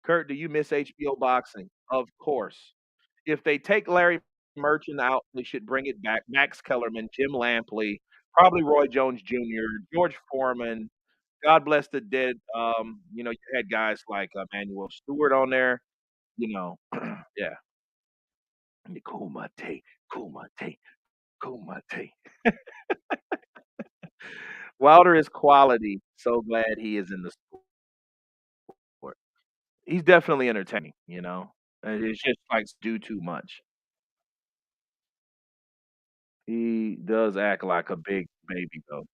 Kurt, do you miss HBO boxing? Of course. If they take Larry Merchant out, they should bring it back. Max Kellerman, Jim Lampley, probably Roy Jones Jr., George Foreman. God bless the dead. You had guys like Manuel Stewart on there. You know, yeah. Kumate, Kumate, Kumate. Wilder is quality. So glad he is in the sport. He's definitely entertaining. And it's just like do too much. He does act like a big baby though.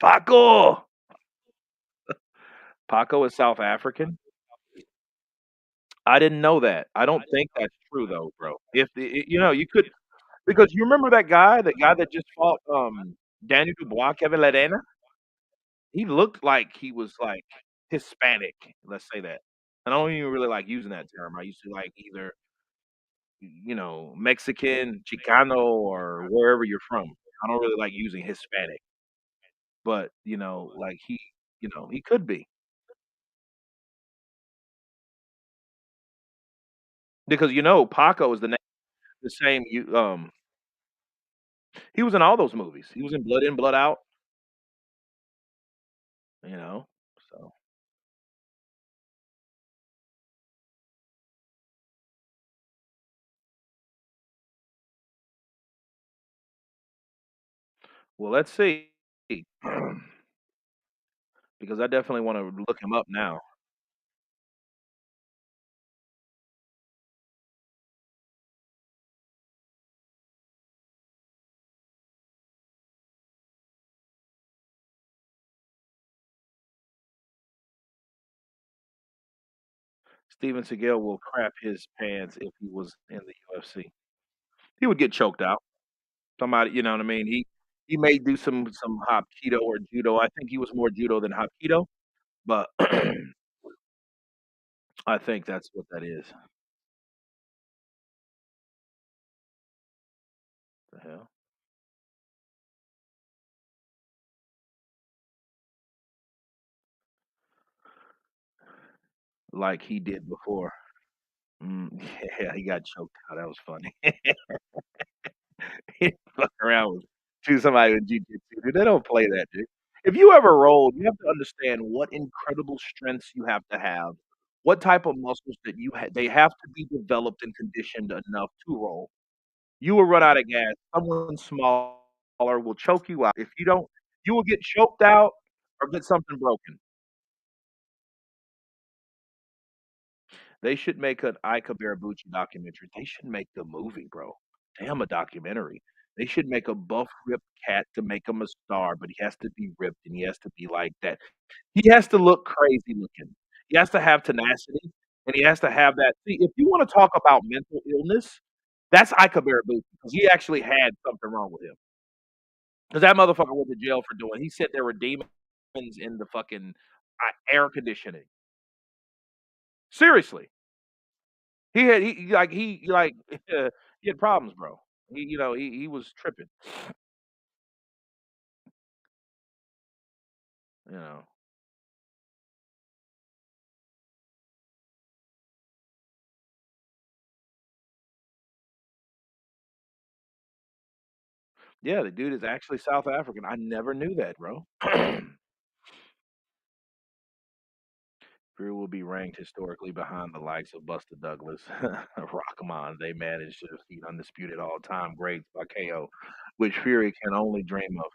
Paco! Paco is South African? I didn't know that. I don't think that's true though, bro. If you could because you remember that guy that just fought Daniel Dubois, Kevin Ladena? He looked like he was like Hispanic, let's say that. And I don't even really like using that term. I used to like either Mexican, Chicano, or wherever you're from. I don't really like using Hispanic, but like he could be because Paco is the same. He was in all those movies. He was in Blood In, Blood Out. You know, so well, let's see because I definitely want to look him up now. Steven Seagal will crap his pants if he was in the UFC. He would get choked out. Somebody, you know what I mean? He may do some hapkido or judo. I think he was more judo than hapkido, but I think that's what that is. The hell? Like he did before. Mm, yeah, he got choked out. That was funny. He fuck around with somebody with jujitsu, dude. They don't play that, dude. If you ever rolled, you have to understand what incredible strengths you have, what type of muscles that they have to be developed and conditioned enough to roll. You will run out of gas. Someone smaller will choke you out. If you don't, you will get choked out or get something broken. They should make an Ika Barabucci documentary. They should make the movie, bro. Damn, a documentary. They should make a buff, ripped cat to make him a star, but he has to be ripped and he has to be like that. He has to look crazy looking. He has to have tenacity and he has to have that. See, if you want to talk about mental illness, that's Ika Barabucci because he actually had something wrong with him. Because that motherfucker went to jail for doing. He said there were demons in the fucking air conditioning. Seriously. He he had problems, bro. He was tripping, you know. Yeah, the dude is actually South African. I never knew that, bro. Fury will be ranked historically behind the likes of Buster Douglas, Rockman. They managed to defeat undisputed all-time greats by KO, which Fury can only dream of.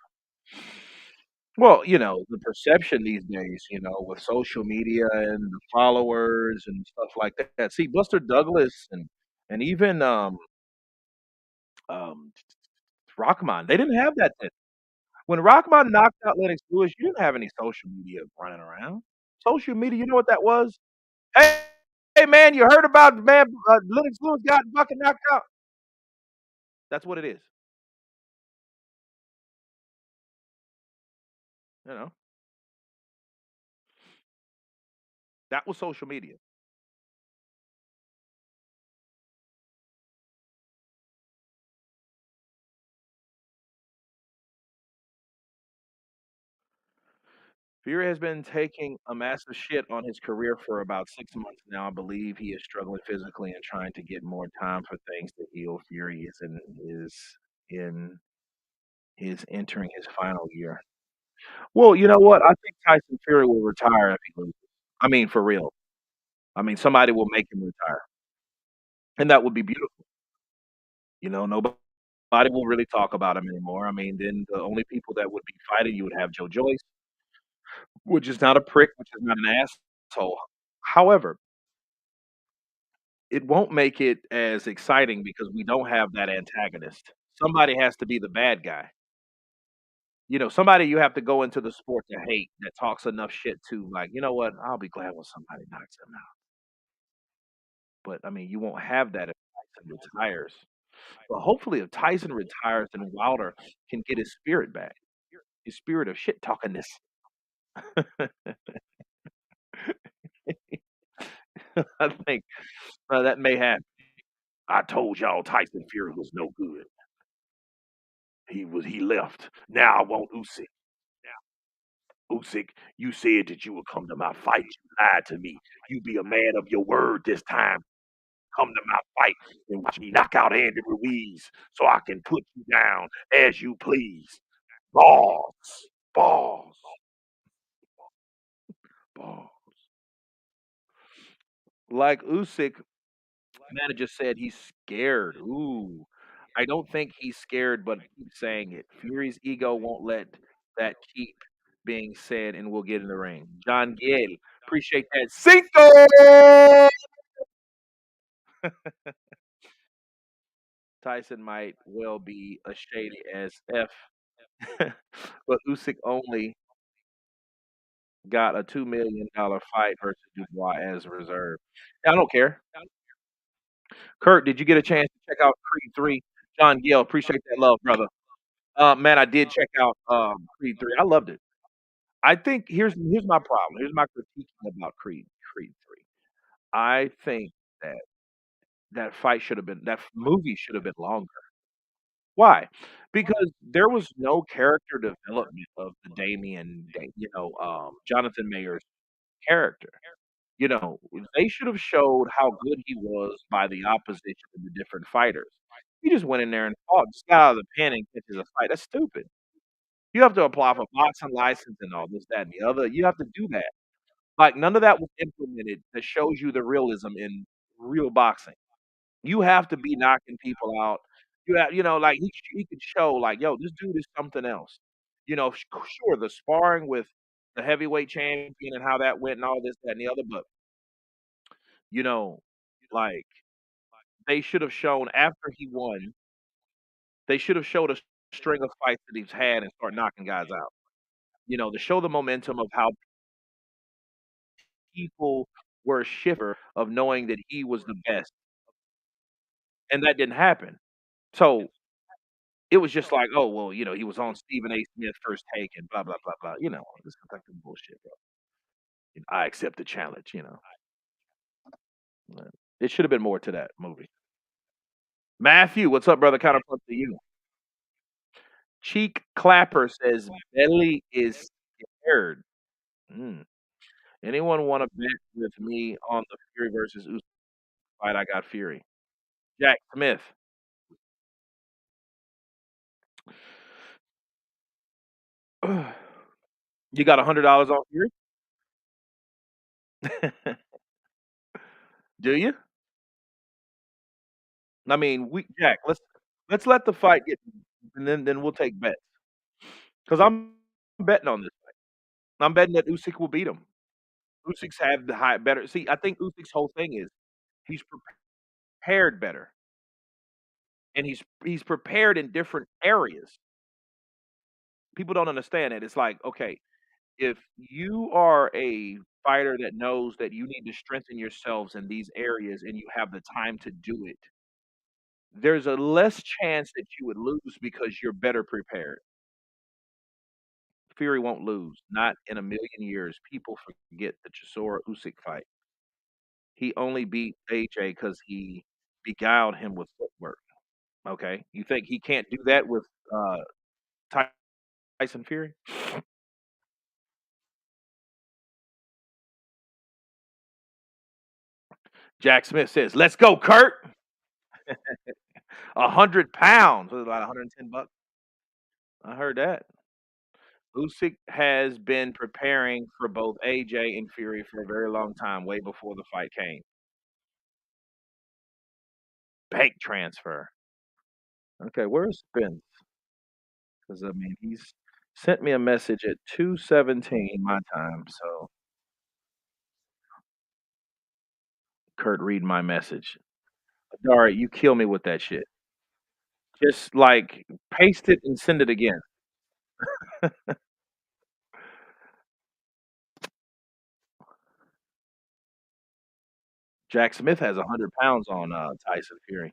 Well, the perception these days, with social media and the followers and stuff like that. See, Buster Douglas and even um Rockman, they didn't have that then. When Rockman knocked out Lennox Lewis, you didn't have any social media running around. Social media, you know what that was? Hey, hey man, you heard about man Lennox Lewis got fucking knocked out? That's what it is. You know, that was social media. Fury has been taking a massive shit on his career for about 6 months now. I believe he is struggling physically and trying to get more time for things to heal. Fury is entering his final year. Well, you know what? I think Tyson Fury will retire if he loses. I mean, for real. I mean, somebody will make him retire, and that would be beautiful. Nobody will really talk about him anymore. I mean, then the only people that would be fighting you would have Joe Joyce, which is not a prick, which is not an asshole. However, it won't make it as exciting because we don't have that antagonist. Somebody has to be the bad guy. Somebody you have to go into the sport to hate that talks enough shit to like, you know what? I'll be glad when somebody knocks him out. But I mean, you won't have that if Tyson retires. But hopefully, if Tyson retires, then Wilder can get his spirit back, his spirit of shit talkingness. I think that may happen. I told y'all Tyson Fury was no good. He left. Now I want Usyk. Usyk, you said that you would come to my fight. You lied to me. You be a man of your word this time. Come to my fight and watch me knock out Andy Ruiz so I can put you down as you please. Balls. Balls. Balls. Like Usyk, manager said he's scared. Ooh. I don't think he's scared, but keep saying it. Fury's ego won't let that keep being said, and we'll get in the ring. John Giel, appreciate that. Cinco! Tyson might well be a shady as F, but Usyk only got a $2 million fight versus Dubois as a reserve. I don't care. Kurt, did you get a chance to check out Creed 3? John Gill, appreciate that love, brother. Man, I did check out Creed 3. I loved it. I think here's my problem. Here's my critique about Creed 3. I think that that movie should have been longer. Why? Because there was no character development of the Jonathan Mayer's character. They should have showed how good he was by the opposition and the different fighters. He just went in there and fought, just got out of the pen and catches a fight. That's stupid. You have to apply for boxing license and all this, that, and the other. You have to do that. Like none of that was implemented that shows you the realism in real boxing. You have to be knocking people out. Like he could show like, yo, this dude is something else. Sure, the sparring with the heavyweight champion and how that went and all this, that, and the other, but you know, like they should have shown after he won, they should have showed a string of fights that he's had and start knocking guys out. To show the momentum of how people were shifter of knowing that he was the best, and that didn't happen. So it was just like, oh well, he was on Stephen A. Smith first take and blah blah blah blah. This is like bullshit, bro. I accept the challenge. It should have been more to that movie. Matthew, what's up, brother? Counterpunch to you. Cheek Clapper says Belly is scared. Mm. Anyone want to bet with me on the Fury versus Usyk fight? I got Fury. Jack Smith. You got $100 off Fury? Do you? I mean, Jack. Let's let the fight get, and then we'll take bets. Because I'm betting on this fight. I'm betting that Usyk will beat him. Usyk's have the high better. See, I think Usyk's whole thing is he's prepared better, and he's prepared in different areas. People don't understand it. It's like, okay, if you are a fighter that knows that you need to strengthen yourselves in these areas and you have the time to do it, there's a less chance that you would lose because you're better prepared. Fury won't lose. Not in a million years. People forget the Chisora Usyk fight. He only beat AJ because he beguiled him with footwork. Okay, you think he can't do that with Tyson Fury? Jack Smith says, "Let's go, Kurt." 100 pounds. Was it about 110 bucks? I heard that. Usyk has been preparing for both AJ and Fury for a very long time, way before the fight came. Bank transfer. Okay, where's Spence? Because I mean, he's sent me a message at 2:17 my time. So Kurt, read my message. All right, you kill me with that shit. Just like paste it and send it again. Jack Smith has 100 pounds on Tyson Fury.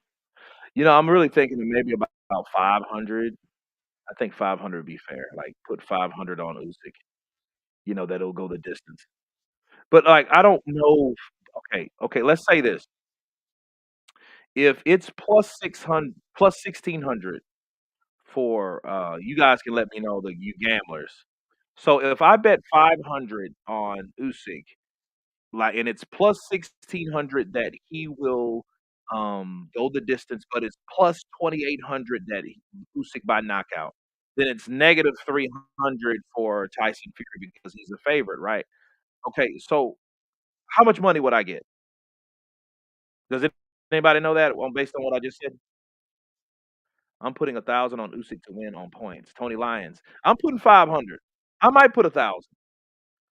I'm really thinking maybe about 500. I think 500 would be fair. Like put 500 on Usyk. That'll go the distance. But like I don't know. Okay. Let's say this: if it's plus 600, plus 1600 for you guys can let me know you gamblers. So if I bet 500 on Usyk, like, and it's plus 1600 that he will go the distance, but it's plus 2800 that Usyk by knockout. Then it's negative 300 for Tyson Fury because he's a favorite, right? Okay, so how much money would I get? Does anybody know that based on what I just said? I'm putting 1,000 on Usyk to win on points. Tony Lyons. I'm putting 500. I might put 1,000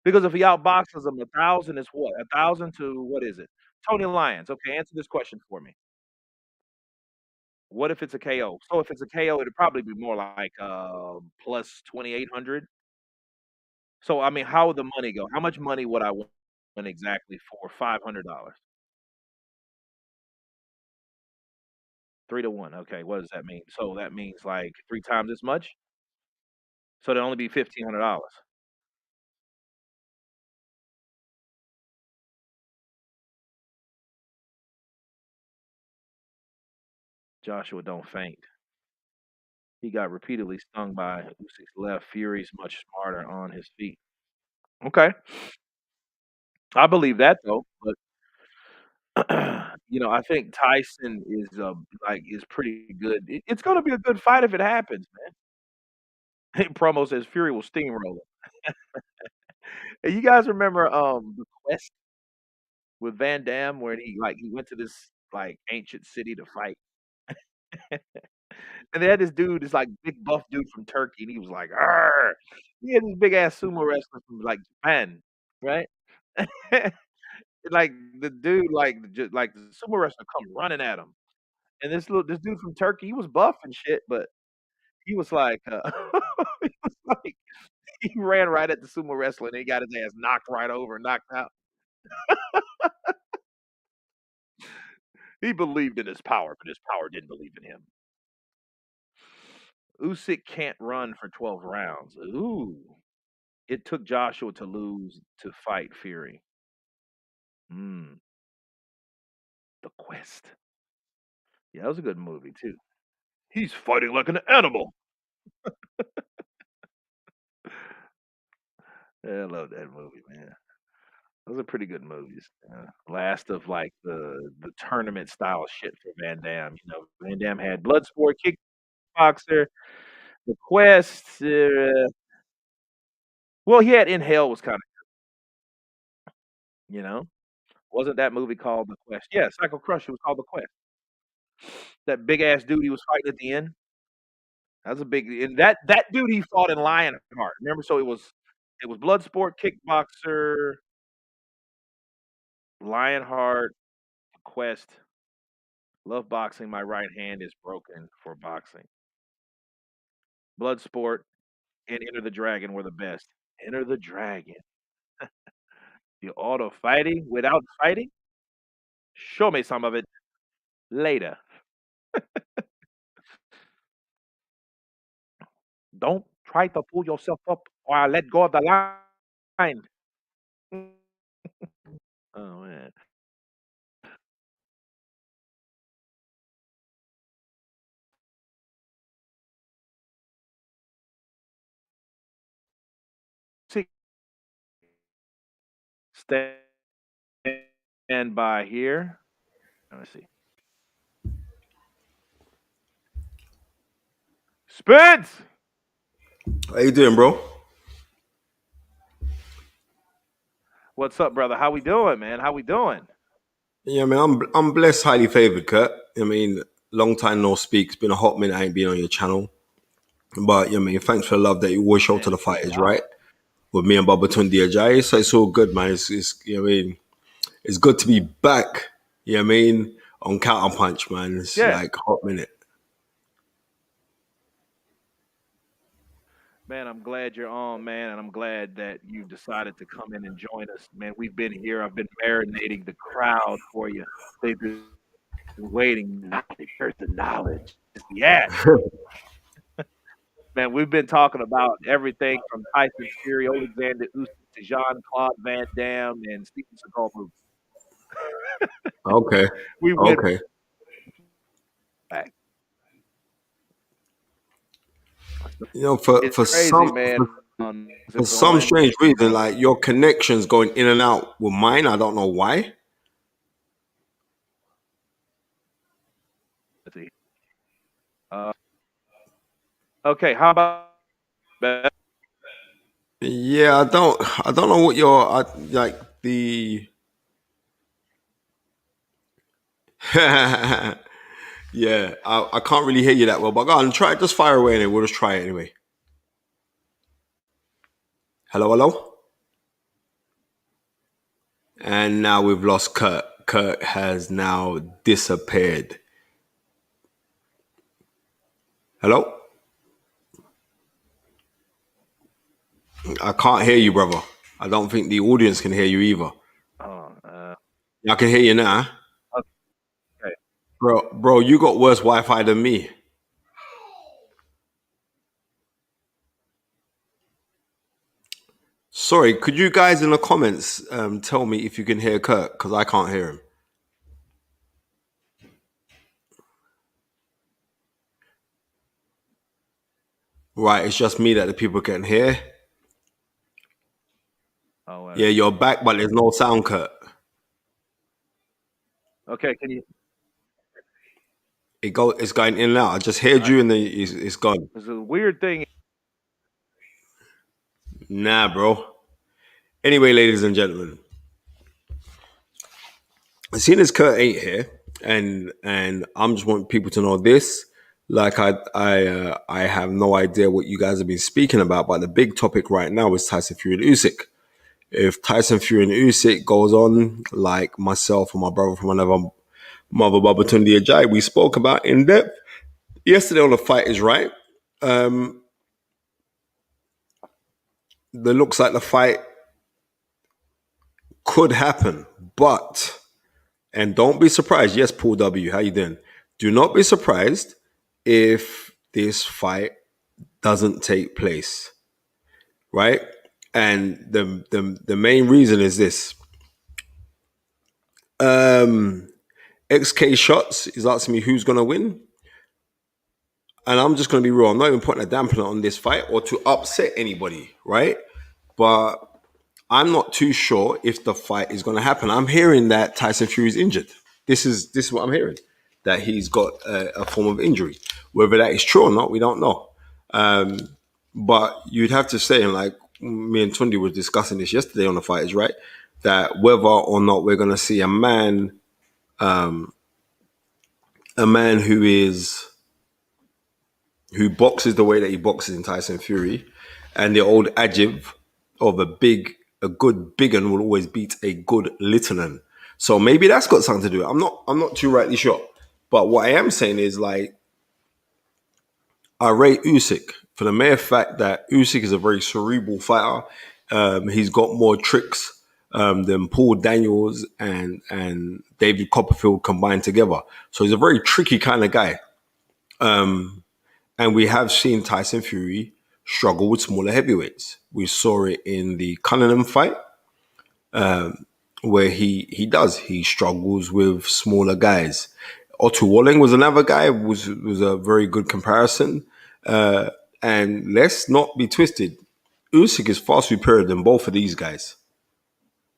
because if he outboxes him, 1,000 is what? 1,000 to what is it? Tony Lyons. Okay, answer this question for me. What if it's a KO? So if it's a KO, it'd probably be more like plus 2,800. So I mean, how would the money go? How much money would I win exactly for $500? 3 to 1. Okay, what does that mean? So that means like 3 times as much. So it'd only be $1,500. Joshua don't faint. He got repeatedly stung by Usyk's left. Fury's much smarter on his feet. Okay, I believe that though. But I think Tyson is pretty good. It's going to be a good fight if it happens, man. Promo says Fury will steamroll him. Hey, you guys remember the Quest with Van Damme where he went to this like ancient city to fight, and they had this dude, this like big buff dude from Turkey, and he was like, "Arr!" He had this big ass sumo wrestler from like Japan, right? Like the dude, like the sumo wrestler come running at him, and this dude from Turkey, he was buff and shit, but he was like, he was like, he ran right at the sumo wrestler, and he got his ass knocked right over, knocked out. He believed in his power, but his power didn't believe in him. Usyk can't run for 12 rounds. Ooh, it took Joshua to lose to fight Fury. Mm, The Quest. Yeah, that was a good movie too. He's fighting like an animal. Yeah, I love that movie, man. Those are pretty good movies. Last of like the tournament style shit for Van Damme. Van Damme had Bloodsport, Kickboxer, The Quest. Well, he had In Hell was kind of, you know, wasn't that movie called The Quest? Yeah, Psycho Crusher was called The Quest. That big ass dude he was fighting at the end. That was a big, and that dude he fought in Lionheart. Remember? So it was Bloodsport, Kickboxer, Lionheart, Quest. Love boxing. My right hand is broken for boxing. Bloodsport and Enter the Dragon were the best. Enter the Dragon. The art of fighting without fighting? Show me some of it later. Don't try to pull yourself up or I let go of the line. Oh man. See, stand by here. Let me see. Spence, How you doing, bro? what's up, brother? How we doing, man? How we doing? Yeah, man, I'm blessed, highly favored, Kurt. I mean, long time no speak. It's been a hot minute. I ain't been on your channel, but yeah, man, thanks for the love that you always show to Man, the it's been a fighters, while. right? With me and Baba Tundi Ajayi, so it's all good, man. It's you know what I mean, it's good to be back. You know what I mean, on Counter Punch, man. It's Yeah, like hot minute. man, I'm glad you're on, man, and I'm glad that you decided to come in and join us, man. We've been here. I've been marinating the crowd for you. They've been waiting. Here's the knowledge. Yeah, man. We've been talking about everything from Tyson Fury, Olesander Usyk to Jean Claude Van Damme and Steven Seagal. Okay, We went okay. back. You know, It's crazy, man. Is for it some going? strange reason, like your connection's going in and out with mine. I don't know why. Let's see. Uh, okay, how about that? Yeah, I don't know what your like the. Yeah, I can't really hear you that well, but go on, try it. Just fire away and we'll just try it anyway. Hello, hello. And now we've lost Kurt. Kurt has now disappeared. Hello? I can't hear you, brother. I don't think the audience can hear you either. Oh, I can hear you now. okay. Bro, you got worse Wi-Fi than me. Sorry, could you guys in the comments tell me if you can hear Kurt? Because I can't hear him. Right, it's just me that the people can hear. Oh, Yeah, you're back, but there's no sound, Kurt. okay. Can you? It's going in and out. I just heard I, you and then it's gone. there's a weird thing. Nah, bro. Anyway, ladies and gentlemen, seeing as Kurt ain't here, and I'm just want people to know this. Like I have no idea what you guys have been speaking about, but the big topic right now is Tyson Fury and Usyk. If Tyson Fury and Usyk goes on, like myself and my brother from another mother, Baba Tundi Ajay, we spoke about in depth yesterday on the Fight Is Right. Um, the looks like the fight could happen, but and don't be surprised. Yes, Paul W, how you doing? Do not be surprised if this fight doesn't take place, right? And the main reason is this. Um, XK Shots is asking me who's gonna win, and I'm just gonna be real. I'm not even putting a dampener on this fight or to upset anybody, right? But I'm not too sure if the fight is going to happen. I'm hearing that Tyson Fury is injured. This is what I'm hearing. That he's got a form of injury. Whether that is true or not, we don't know. But you'd have to say, and like me and Tundi were discussing this yesterday on the fighters, right? That whether or not we're going to see a man who boxes the way that he boxes in Tyson Fury, and the old adage of a good big un will always beat a good little un. So maybe that's got something to do with it. I'm not too rightly sure. But what I am saying is like I rate Usyk for the mere fact that Usyk is a very cerebral fighter. He's got more tricks than Paul Daniels and David Copperfield combined together. So he's a very tricky kind of guy. And we have seen Tyson Fury struggle with smaller heavyweights. We saw it in the Cunningham fight, where he struggles with smaller guys. Otto Walling was another guy, was a very good comparison. And let's not be twisted. Usyk is far superior than both of these guys.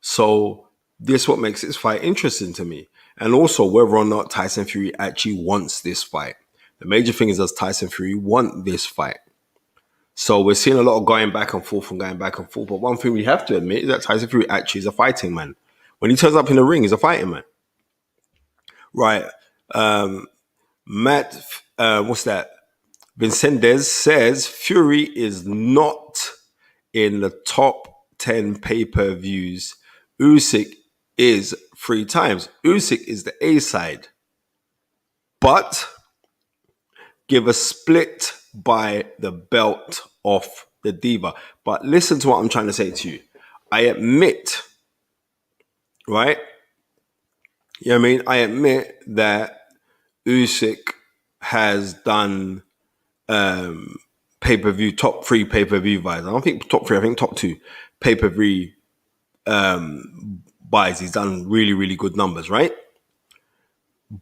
So this what makes this fight interesting to me. And also whether or not Tyson Fury actually wants this fight. The major thing is, does Tyson Fury want this fight? So we're seeing a lot of going back and forth and going back and forth. But one thing we have to admit is that Tyson Fury actually is a fighting man. When he turns up in the ring, he's a fighting man. Right. Matt, what's that? Vincendez says Fury is not in the top 10 pay-per-views. Usyk is 3 times. Usyk is the A side. But give a split by the belt of the diva. But listen to what I'm trying to say to you. I admit, right? You know what I mean? I admit that Usyk has done pay-per-view, top 3 pay-per-view buys. I don't think top 3, I think top 2 pay-per-view buys. He's done really, really good numbers, right?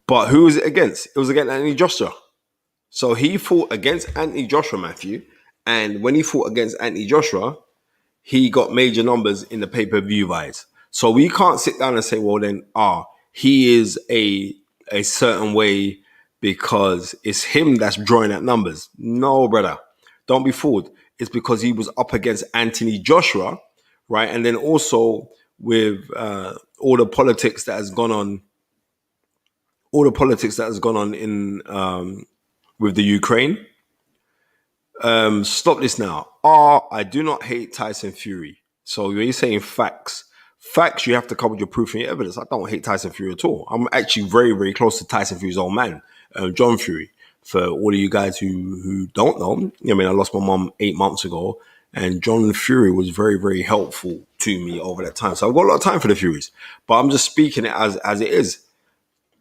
But who was it against? It was against Anthony Joshua. So he fought against Anthony Joshua, Matthew. And when he fought against Anthony Joshua, he got major numbers in the pay-per-view buys. So we can't sit down and say, well, then, he is a certain way because it's him that's drawing at numbers. No, brother. Don't be fooled. It's because he was up against Anthony Joshua, right? And then also with all the politics that has gone on, in with the Ukraine. Stop this now. I do not hate Tyson Fury. So when you're saying facts, you have to come with your proof and your evidence. I don't hate Tyson Fury at all. I'm actually very, very close to Tyson Fury's old man, John Fury. For all of you guys who don't know, I lost my mom 8 months ago, and John Fury was very, very helpful to me over that time. So I've got a lot of time for the Furies, but I'm just speaking it as it is.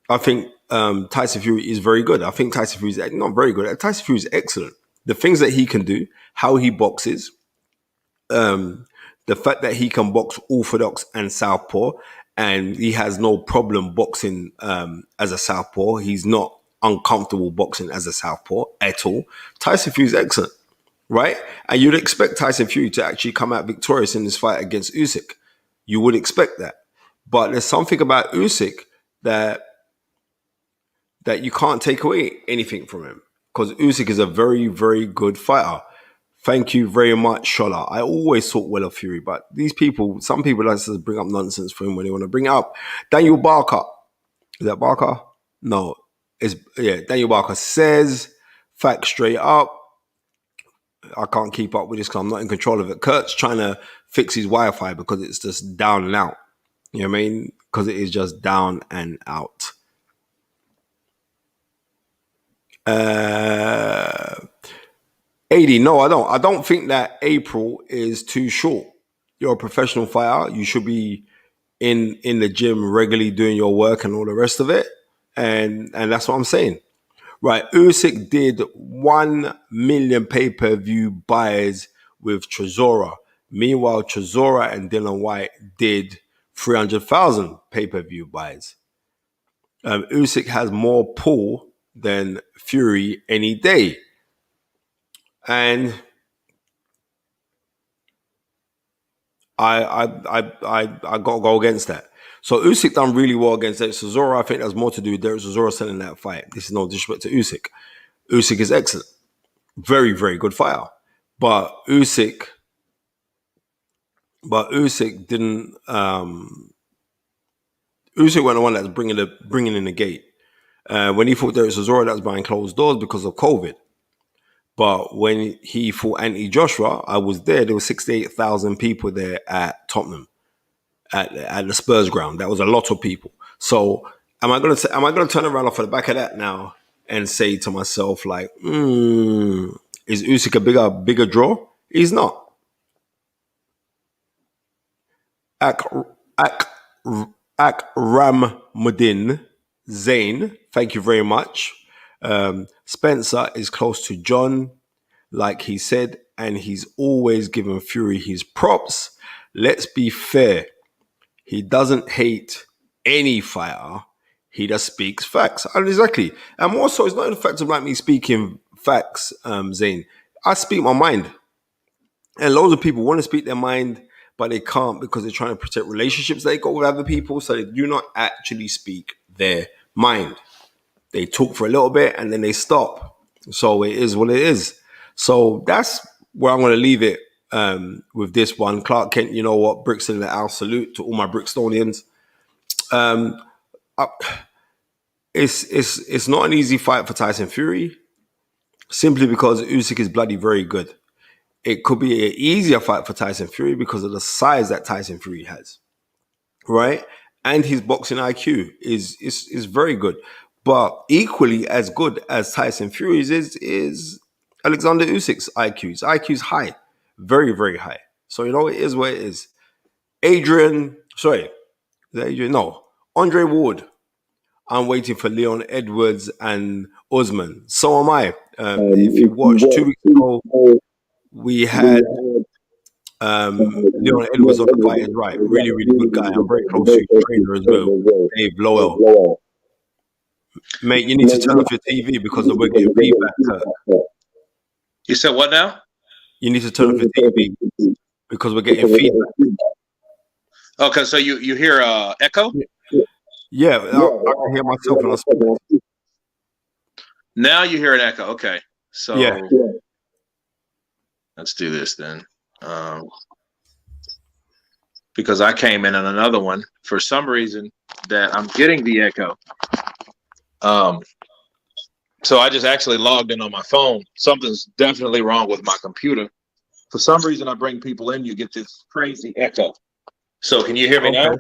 I think Tyson Fury is very good. I think Tyson Fury is not very good. Tyson Fury is excellent. The things that he can do, how he boxes, the fact that he can box orthodox and southpaw, and he has no problem boxing as a southpaw. He's not uncomfortable boxing as a southpaw at all. Tyson Fury is excellent, right? And you'd expect Tyson Fury to actually come out victorious in this fight against Usyk. You would expect that. But there's something about Usyk that you can't take away anything from him, because Usyk is a very, very good fighter. Thank you very much, Shola. I always thought well of Fury, but some people like to bring up nonsense for him when they want to bring it up. Daniel Barker. Is that Barker? No. Daniel Barker says, fact straight up. I can't keep up with this because I'm not in control of it. Kurt's trying to fix his Wi-Fi because it's just down and out. You know what I mean? Because it is just down and out. AD, no, I don't. I don't think that April is too short. You're a professional fighter. You should be in the gym regularly doing your work and all the rest of it. And that's what I'm saying. Right, Usyk did 1 million pay-per-view buys with Chisora. Meanwhile, Chisora and Dylan White did 300,000 pay-per-view buys. Usyk has more pull than Fury any day. And I got to go against that. So Usyk done really well against Derek Chisora. I think that's more to do with Derek Chisora selling that fight. This is no disrespect to Usyk. Usyk is excellent. Very, very good fighter. But Usyk didn't. Usyk wasn't the one that was bringing in the gate. When he fought Derek Chisora, that was behind closed doors because of COVID. But when he fought Anthony Joshua, I was there. There were 68,000 people there at Tottenham, at the Spurs ground. That was a lot of people. So am I going to turn around off the back of that now and say to myself, like, is Usyk a bigger draw? He's not. Akramudin Zain, thank you very much. Spencer is close to John. like he said, and he's always given Fury his props. Let's be fair. He doesn't hate any fighter. He just speaks facts. And exactly. And more so, it's not the fact of like me speaking facts, Zane. I speak my mind. And loads of people want to speak their mind, but they can't because they're trying to protect relationships they got with other people. So they do not actually speak their mind. They talk for a little bit and then they stop. So it is what it is. So that's where I'm going to leave it with this one. Clark Kent, you know what? Brixton and Al, salute to all my Brixtonians. It's not an easy fight for Tyson Fury simply because Usyk is bloody very good. It could be an easier fight for Tyson Fury because of the size that Tyson Fury has, right? And his boxing IQ is very good. But equally as good as Tyson Fury's is Alexander Usyk's IQ. His IQ is high, very, very high. So, you know, it is what it is. Andre Ward. I'm waiting for Leon Edwards and Usman. So am I. If you watched 2 weeks ago, we had Leon Edwards on the Fight is Right. Really, really good guy. I'm very close to his trainer as well, Dave Lowell. Mate, you need to turn off your TV because we're getting feedback. You said what now? You need to turn off your TV because we're getting feedback. Okay, so you hear echo? Yeah, I can hear myself when I speak. Now you hear an echo. Okay, so yeah. Let's do this then. Because I came in on another one for some reason that I'm getting the echo. So I just actually logged in on my phone. Something's definitely wrong with my computer. For some reason, I bring people in, you get this crazy echo. So can you hear me now?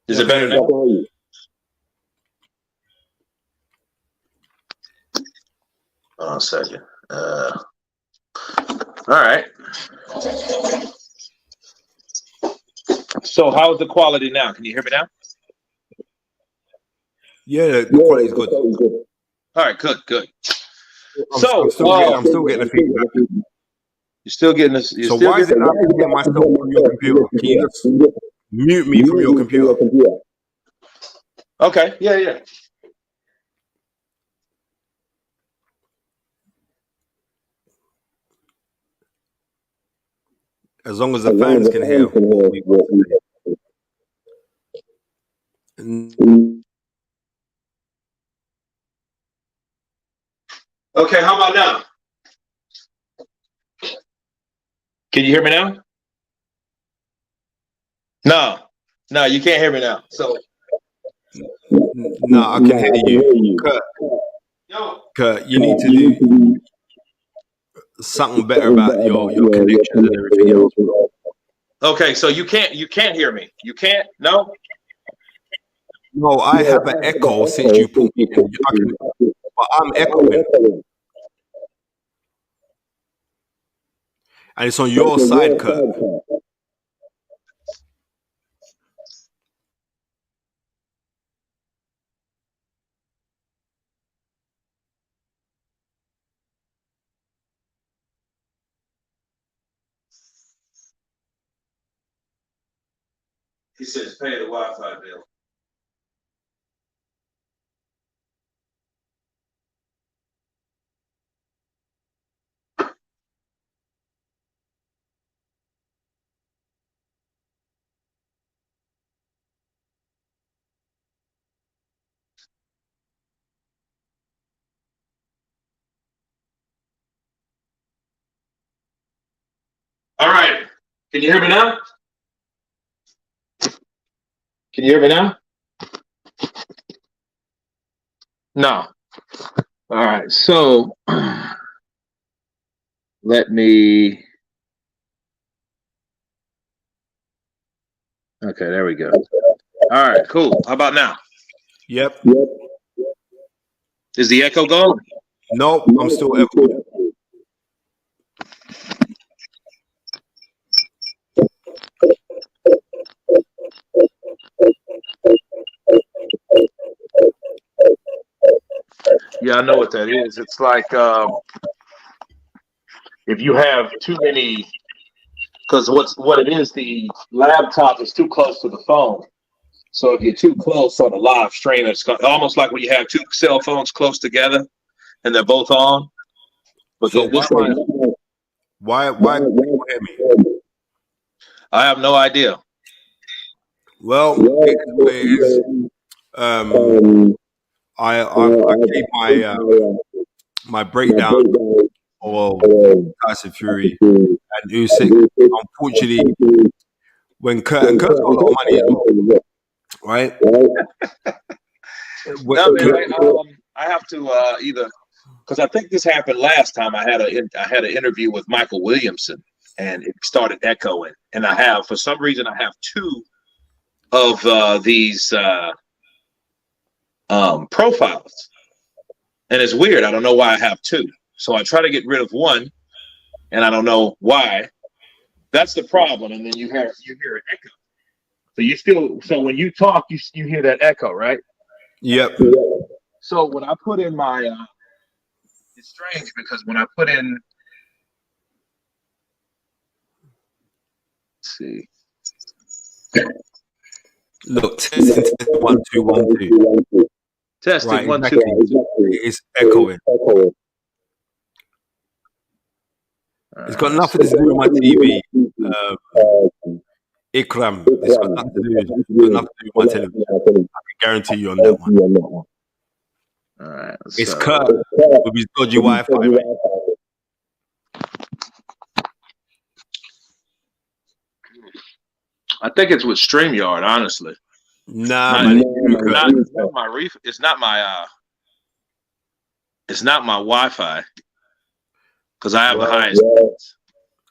Is it better now? Hold on a second. All right. So how's the quality now? Can you hear me now? Yeah, the quality is good. All right, good. I'm still getting the feedback. You're still getting this. So why is it I can hear myself from your computer? Can you just mute me from your computer? Okay, yeah. As long as the fans can hear. Okay, how about now? Can you hear me now? No, you can't hear me now. So no, I can hear you. Kurt, you need to do something better about your connections and everything else. Okay, so you can't hear me. You can't? No? No, I have an echo since you put me in. But I'm echoing. And it's on your side, Kurt. He says pay the Wi-Fi bill. All right. Can you hear me now? Can you hear me now? No. All right. So let me. Okay, there we go. All right, cool. How about now? Yep. Is the echo gone? Nope, I'm still echoing. Yeah, I know what that is. It's like if you have too many, because what it is, the laptop is too close to the phone. So if you're too close on the live stream, it's almost like when you have two cell phones close together and they're both on. But So this why can't you hear me? I have no idea. Well, it is what it is. I gave my breakdown of Tyson Fury and Usyk. Unfortunately, when Kurt's got a lot of money as well, right? No, man, I have to either, because I think this happened last time. I had an interview with Michael Williamson, and it started echoing. And for some reason, I have two of these profiles, and it's weird. I don't know why I have two. So I try to get rid of one, and I don't know why. That's the problem. And then you hear an echo. So when you talk, you hear that echo, right? Yep. So when I put in my, it's strange because when I put in, let's see. Look, testing 1 2 1 2. Testing right, 1 exactly. 2. It's echoing. It's got nothing to do with my TV. Ikram. It's got nothing to do with my television. I can guarantee you on that one. All right. It's Kurt with his dodgy Wi-Fi, mate. I think it's with StreamYard, honestly. Nah, it's not my Wi-Fi because I have the highest.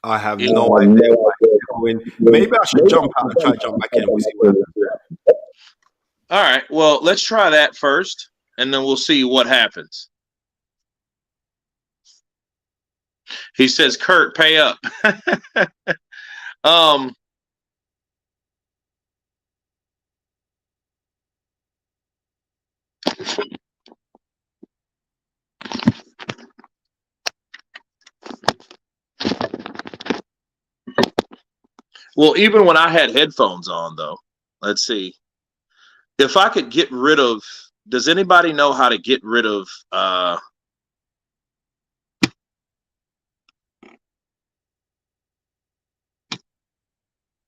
I have no idea why it's going. Maybe I should jump out and try to jump back in and we'll see what happens. All right. Well, let's try that first, and then we'll see what happens. He says, "Kurt, pay up." Well, even when I had headphones on, though, let's see. If I could get rid of, does anybody know how to get rid of,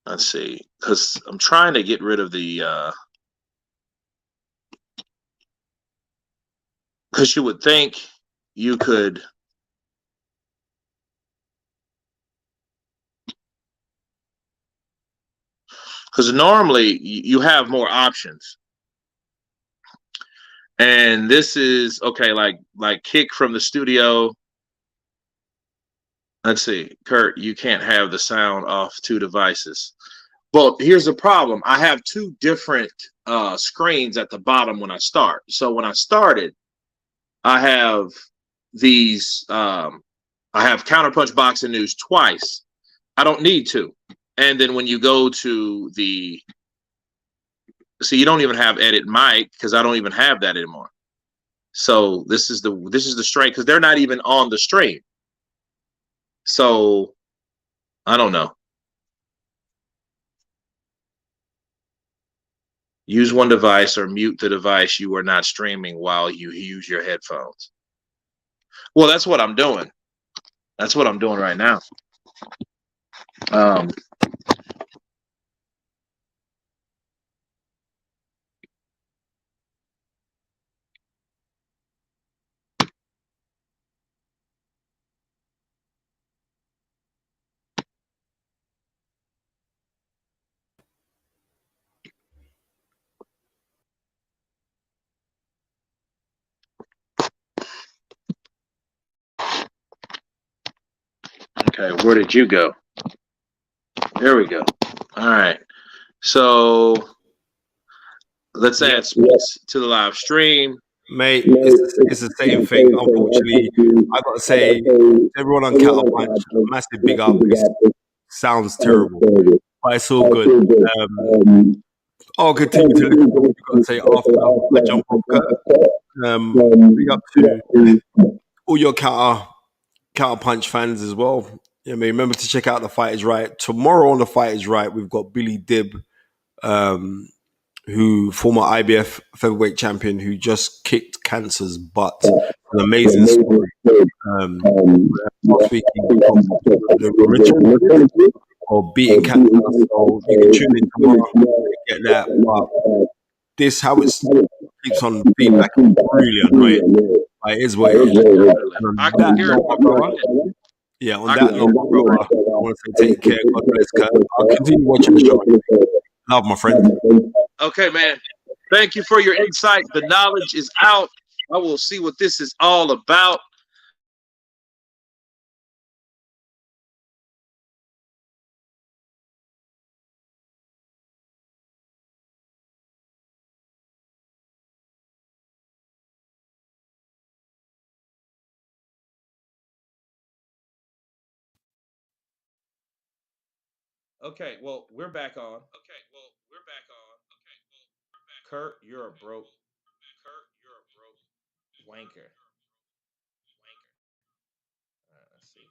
let's see, because I'm trying to get rid of the, because you would think you could, because normally you have more options. And this is okay, like kick from the studio. Let's see, Kurt, you can't have the sound off two devices. Well, here's the problem. I have two different screens at the bottom when I start. So when I started, I have these, I have Counterpunch Boxing News twice. I don't need to. And then when you go to the, see, you don't even have edit mic because I don't even have that anymore. So this is the stream because they're not even on the stream. So I don't know. Use one device or mute the device you are not streaming while you use your headphones. Well, that's what I'm doing. That's what I'm doing right now. Okay, where did you go? There we go. All right. So let's add speaks to the live stream. Mate, it's the same thing. Unfortunately, I got to say, everyone on Counterpunch, massive big up. It sounds terrible, but it's all good. I'll continue to look at what you've got to say after I jump on Kurt. Big up to all your counter Counterpunch fans as well. I mean, remember to check out The Fight Is Right. Tomorrow on The Fight Is Right, we've got Billy Dibb, who former IBF featherweight champion, who just kicked cancer's butt. An amazing story. Last week he got the remission of beating cancer, so you can tune in tomorrow to get that. But this how it keeps on feedback is really annoying. Like, it is what it is. And on I can that hear it. note, my brother, yeah, on that note, my brother, I want to say take care. God bless, Kurt. I'll continue watching the show. Love, my friend. Okay, man. Thank you for your insight. The knowledge is out. I will see what this is all about. Okay, well, we're back on. Kurt, you're a broke wanker. Let's see.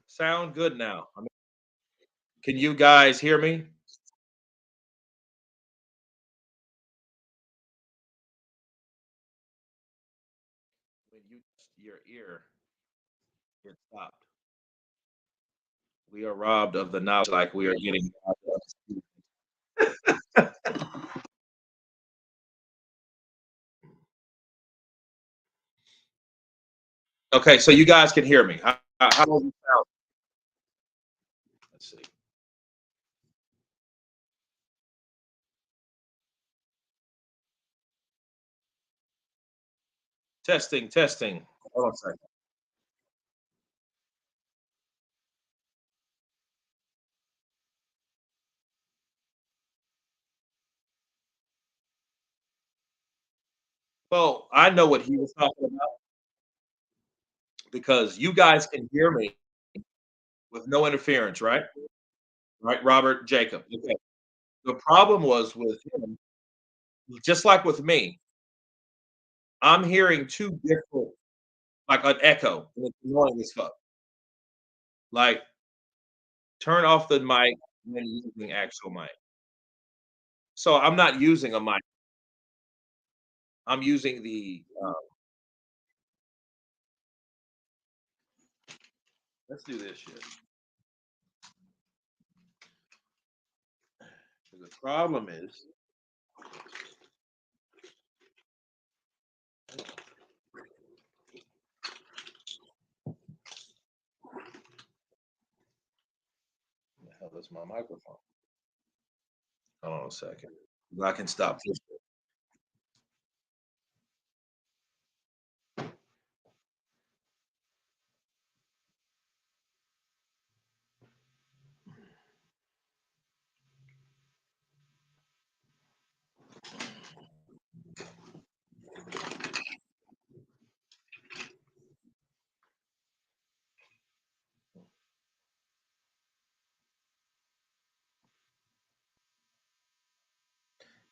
Sound good now. Can you guys hear me? When your ear gets stopped. We are robbed of the knowledge like we are getting robbed of. Okay, so you guys can hear me. How does it sound? Let's see. Testing, testing. Hold on a second. Well, I know what he was talking about because you guys can hear me with no interference, right? Right, Robert Jacob. Okay. The problem was with him, just like with me, I'm hearing two different, like an echo, and it's annoying as fuck. Like, turn off the mic when using actual mic. So I'm not using a mic. I'm using the. Let's do this shit. The problem is, the hell is my microphone? Hold on a second. I can stop this.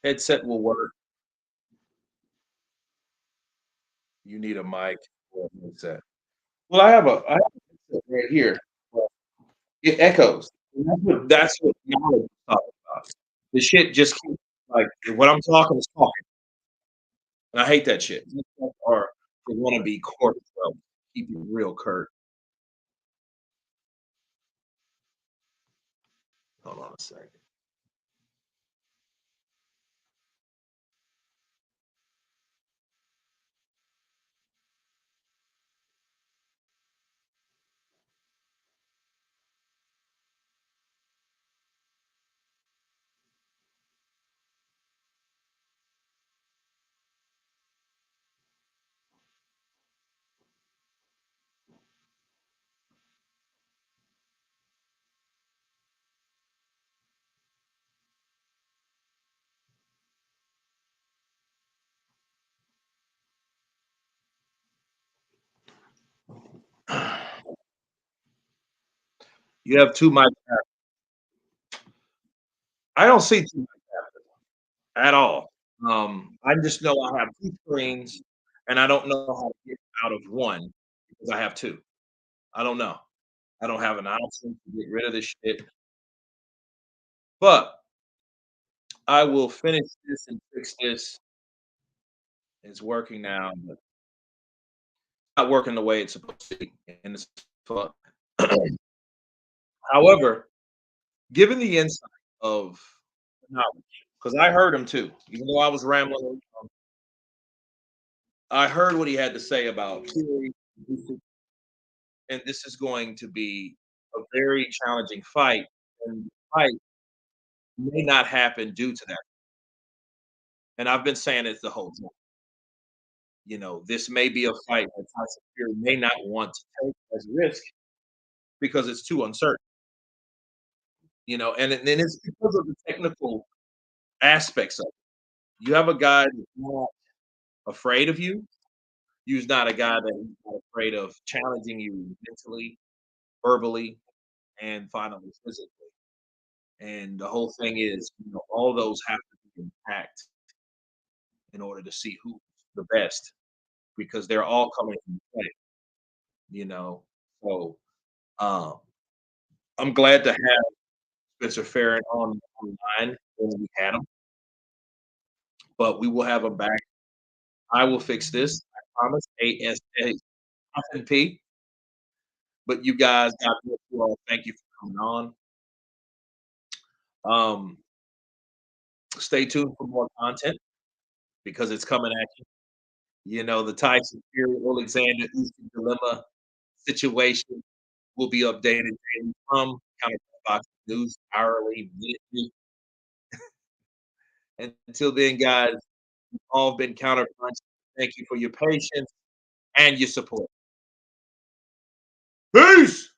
Headset will work. You need a mic or a headset. Well, I have a headset right here. It echoes. And that's what knowledge is talking about. The shit just keeps like what I'm talking is talking. And I hate that shit. Or they want to be corporate. Keep it real, Kurt. Hold on a second. You have two mics. I don't see two mics. at all. I just know I have 2 screens, and I don't know how to get out of one because I have 2. I don't know. I don't have an option to get rid of this shit, but I will finish this and fix this. It's working now, but not working the way it's supposed to be, and it's fuck. However, given the insight of knowledge, because I heard him too, even though I was rambling, I heard what he had to say about Fury, and this is going to be a very challenging fight, and the fight may not happen due to that. And I've been saying it the whole time. This may be a fight that Tyson Fury may not want to take as risk because it's too uncertain. And it's because of the technical aspects of it. You have a guy that's not afraid of you. You's not a guy that is not afraid of challenging you mentally, verbally, and finally physically. And the whole thing is, all those have to be intact in order to see who's the best because they're all coming from play, you know. So um, I'm glad to have Spencer Fearon online when we had him, but we will have him back. I will fix this. I promise. ASAP. But you guys, God bless you all. Thank you for coming on. Um, Stay tuned for more content because it's coming at you. The Tyson Fury, Olesander, Usyk dilemma situation will be updated daily from Counterbox News hourly, minutely. And until then, guys, all been Counterpunch. Thank you for your patience and your support. Peace.